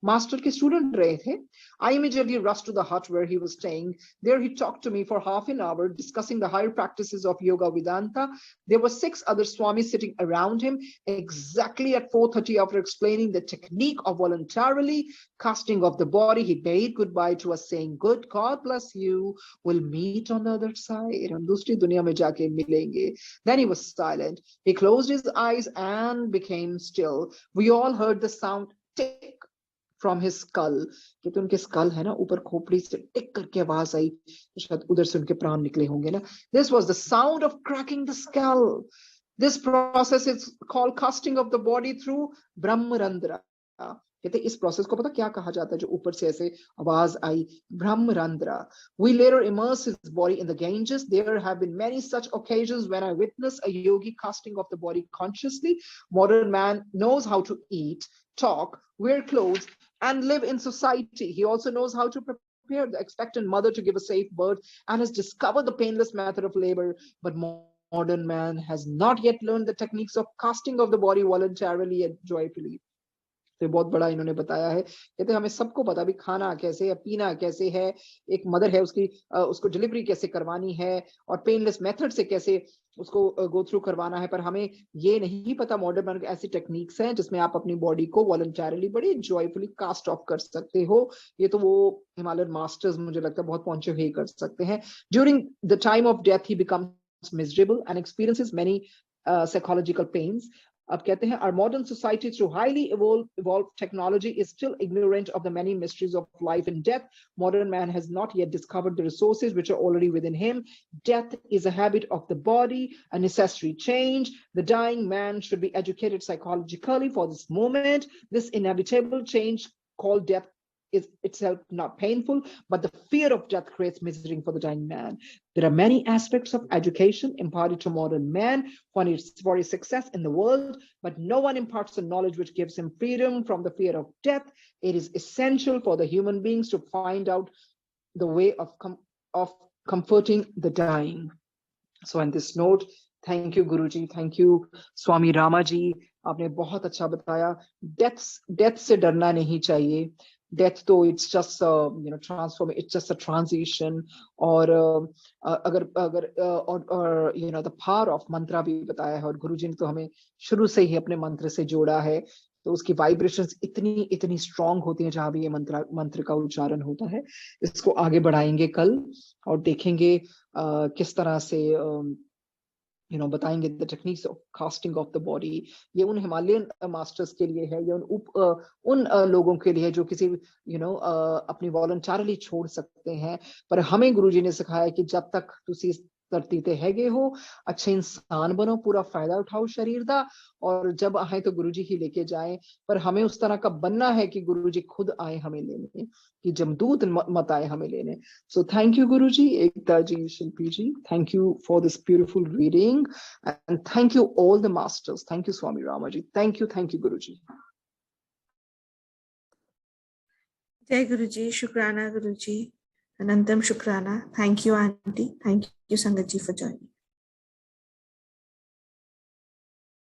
master के स्टूडेंट रहे थे. I immediately rushed to the hut where he was staying. There he talked to me for half an hour discussing the higher practices of yoga Vedanta. There were 6 other swamis sitting around him. Exactly at 4:30, after explaining the technique of voluntarily casting of the body, he bade goodbye to us saying, "Good, God bless you. We'll meet on the other side." हम दूसरी दुनिया में जाके मिलेंगे. Then he was silent. He closed his eyes and became still. We all heard the sound tick from his skull. कि तो उनके skull है ना, ऊपर खोपड़ी से टिक करके आवाज आई, तो शायद उधर से उनके प्राण निकले होंगे ना. This was the sound of cracking the skull. This process is called casting of the body through Brahmarandra. कहते इस प्रोसेस को पता क्या कहा जाता है जो ऊपर से ऐसे आवाज आई, Brahmarandra. We later immersed his body in the Ganges. There have been many such occasions when I witnessed a yogi casting of the body consciously. Modern man knows how to eat, talk, wear clothes, and live in society. He also knows how to prepare prepared the expectant mother to give a safe birth and has discovered the painless method of labor. But modern man has not yet learned the techniques of casting of the body voluntarily and joyfully. तो बहुत बड़ा इन्होंने बताया है। कहते हमें सबको पता भी खाना कैसे है, पीना कैसे है, एक मदर है उसकी उसको डिलीवरी कैसे करवानी है और पेनलेस मेथड से कैसे उसको गो थ्रू करवाना है, पर हमें ये नहीं पता मॉडर्न मैन ऐसी टेक्निक्स हैं जिसमें आप अपनी बॉडी को वॉलंटरली बड़ी जॉयफुली कास्ट ऑफ कर सकते हो। ये तो वो हिमालयन मास्टर्स मुझे लगता है बहुत पहुंचे हुए कर सकते हैं। During the time of death he becomes miserable and experiences many psychological pains. अब कहते हैं our modern society through highly evolved technology is still ignorant of the many mysteries of life and death. Modern man has not yet discovered the resources which are already within him. Death is a habit of the body, a necessary change. The dying man should be educated psychologically for this moment. This inevitable change called death is itself not painful, but the fear of death creates misery for the dying man. There are many aspects of education imparted to modern man for his success in the world, but no one imparts the knowledge which gives him freedom from the fear of death. It is essential for the human beings to find out the way of comforting the dying. So on this note, thank you Guruji, thank you Swami Rama ji, आपने बहुत अच्छा बताया। Death से डरना नहीं चाहिए। Death तो it's just transform, it's just a transition. और अगर द पावर ऑफ मंत्रा भी बताया है, और गुरुजी ने तो हमें शुरू से ही अपने मंत्र से जोड़ा है, तो उसकी वाइब्रेशंस इतनी स्ट्रांग होती हैं जहां भी ये मंत्र का उच्चारण होता है। इसको आगे बढ़ाएंगे कल और देखेंगे किस तरह से बताएंगे the techniques of casting of the body. ये उन हिमालयन मास्टर्स के लिए है, ये उन लोगों के लिए है जो किसी अपनी वॉलंटरली छोड़ सकते हैं। पर हमें गुरुजी ने सिखाया कि जब तक तुसी धरती ते हैगे हो, अच्छे इंसान बनो, पूरा फायदा उठाओ शरीर दा, और जब आए तो गुरुजी ही लेके जाए। पर हमें उस तरह का बनना है कि गुरुजी खुद आए हमें लेने, कि जमदूत मत आए हमें लेने। So thank you Guruji, Ekta ji, Shilpi ji, thank you for this beautiful reading, and thank you all the masters. Thank you Swami Rama ji, thank you Guruji. Jai Guruji, Shukrana Guruji, Anantam Shukrana. Thank you Auntie, thank you Sangat ji for joining.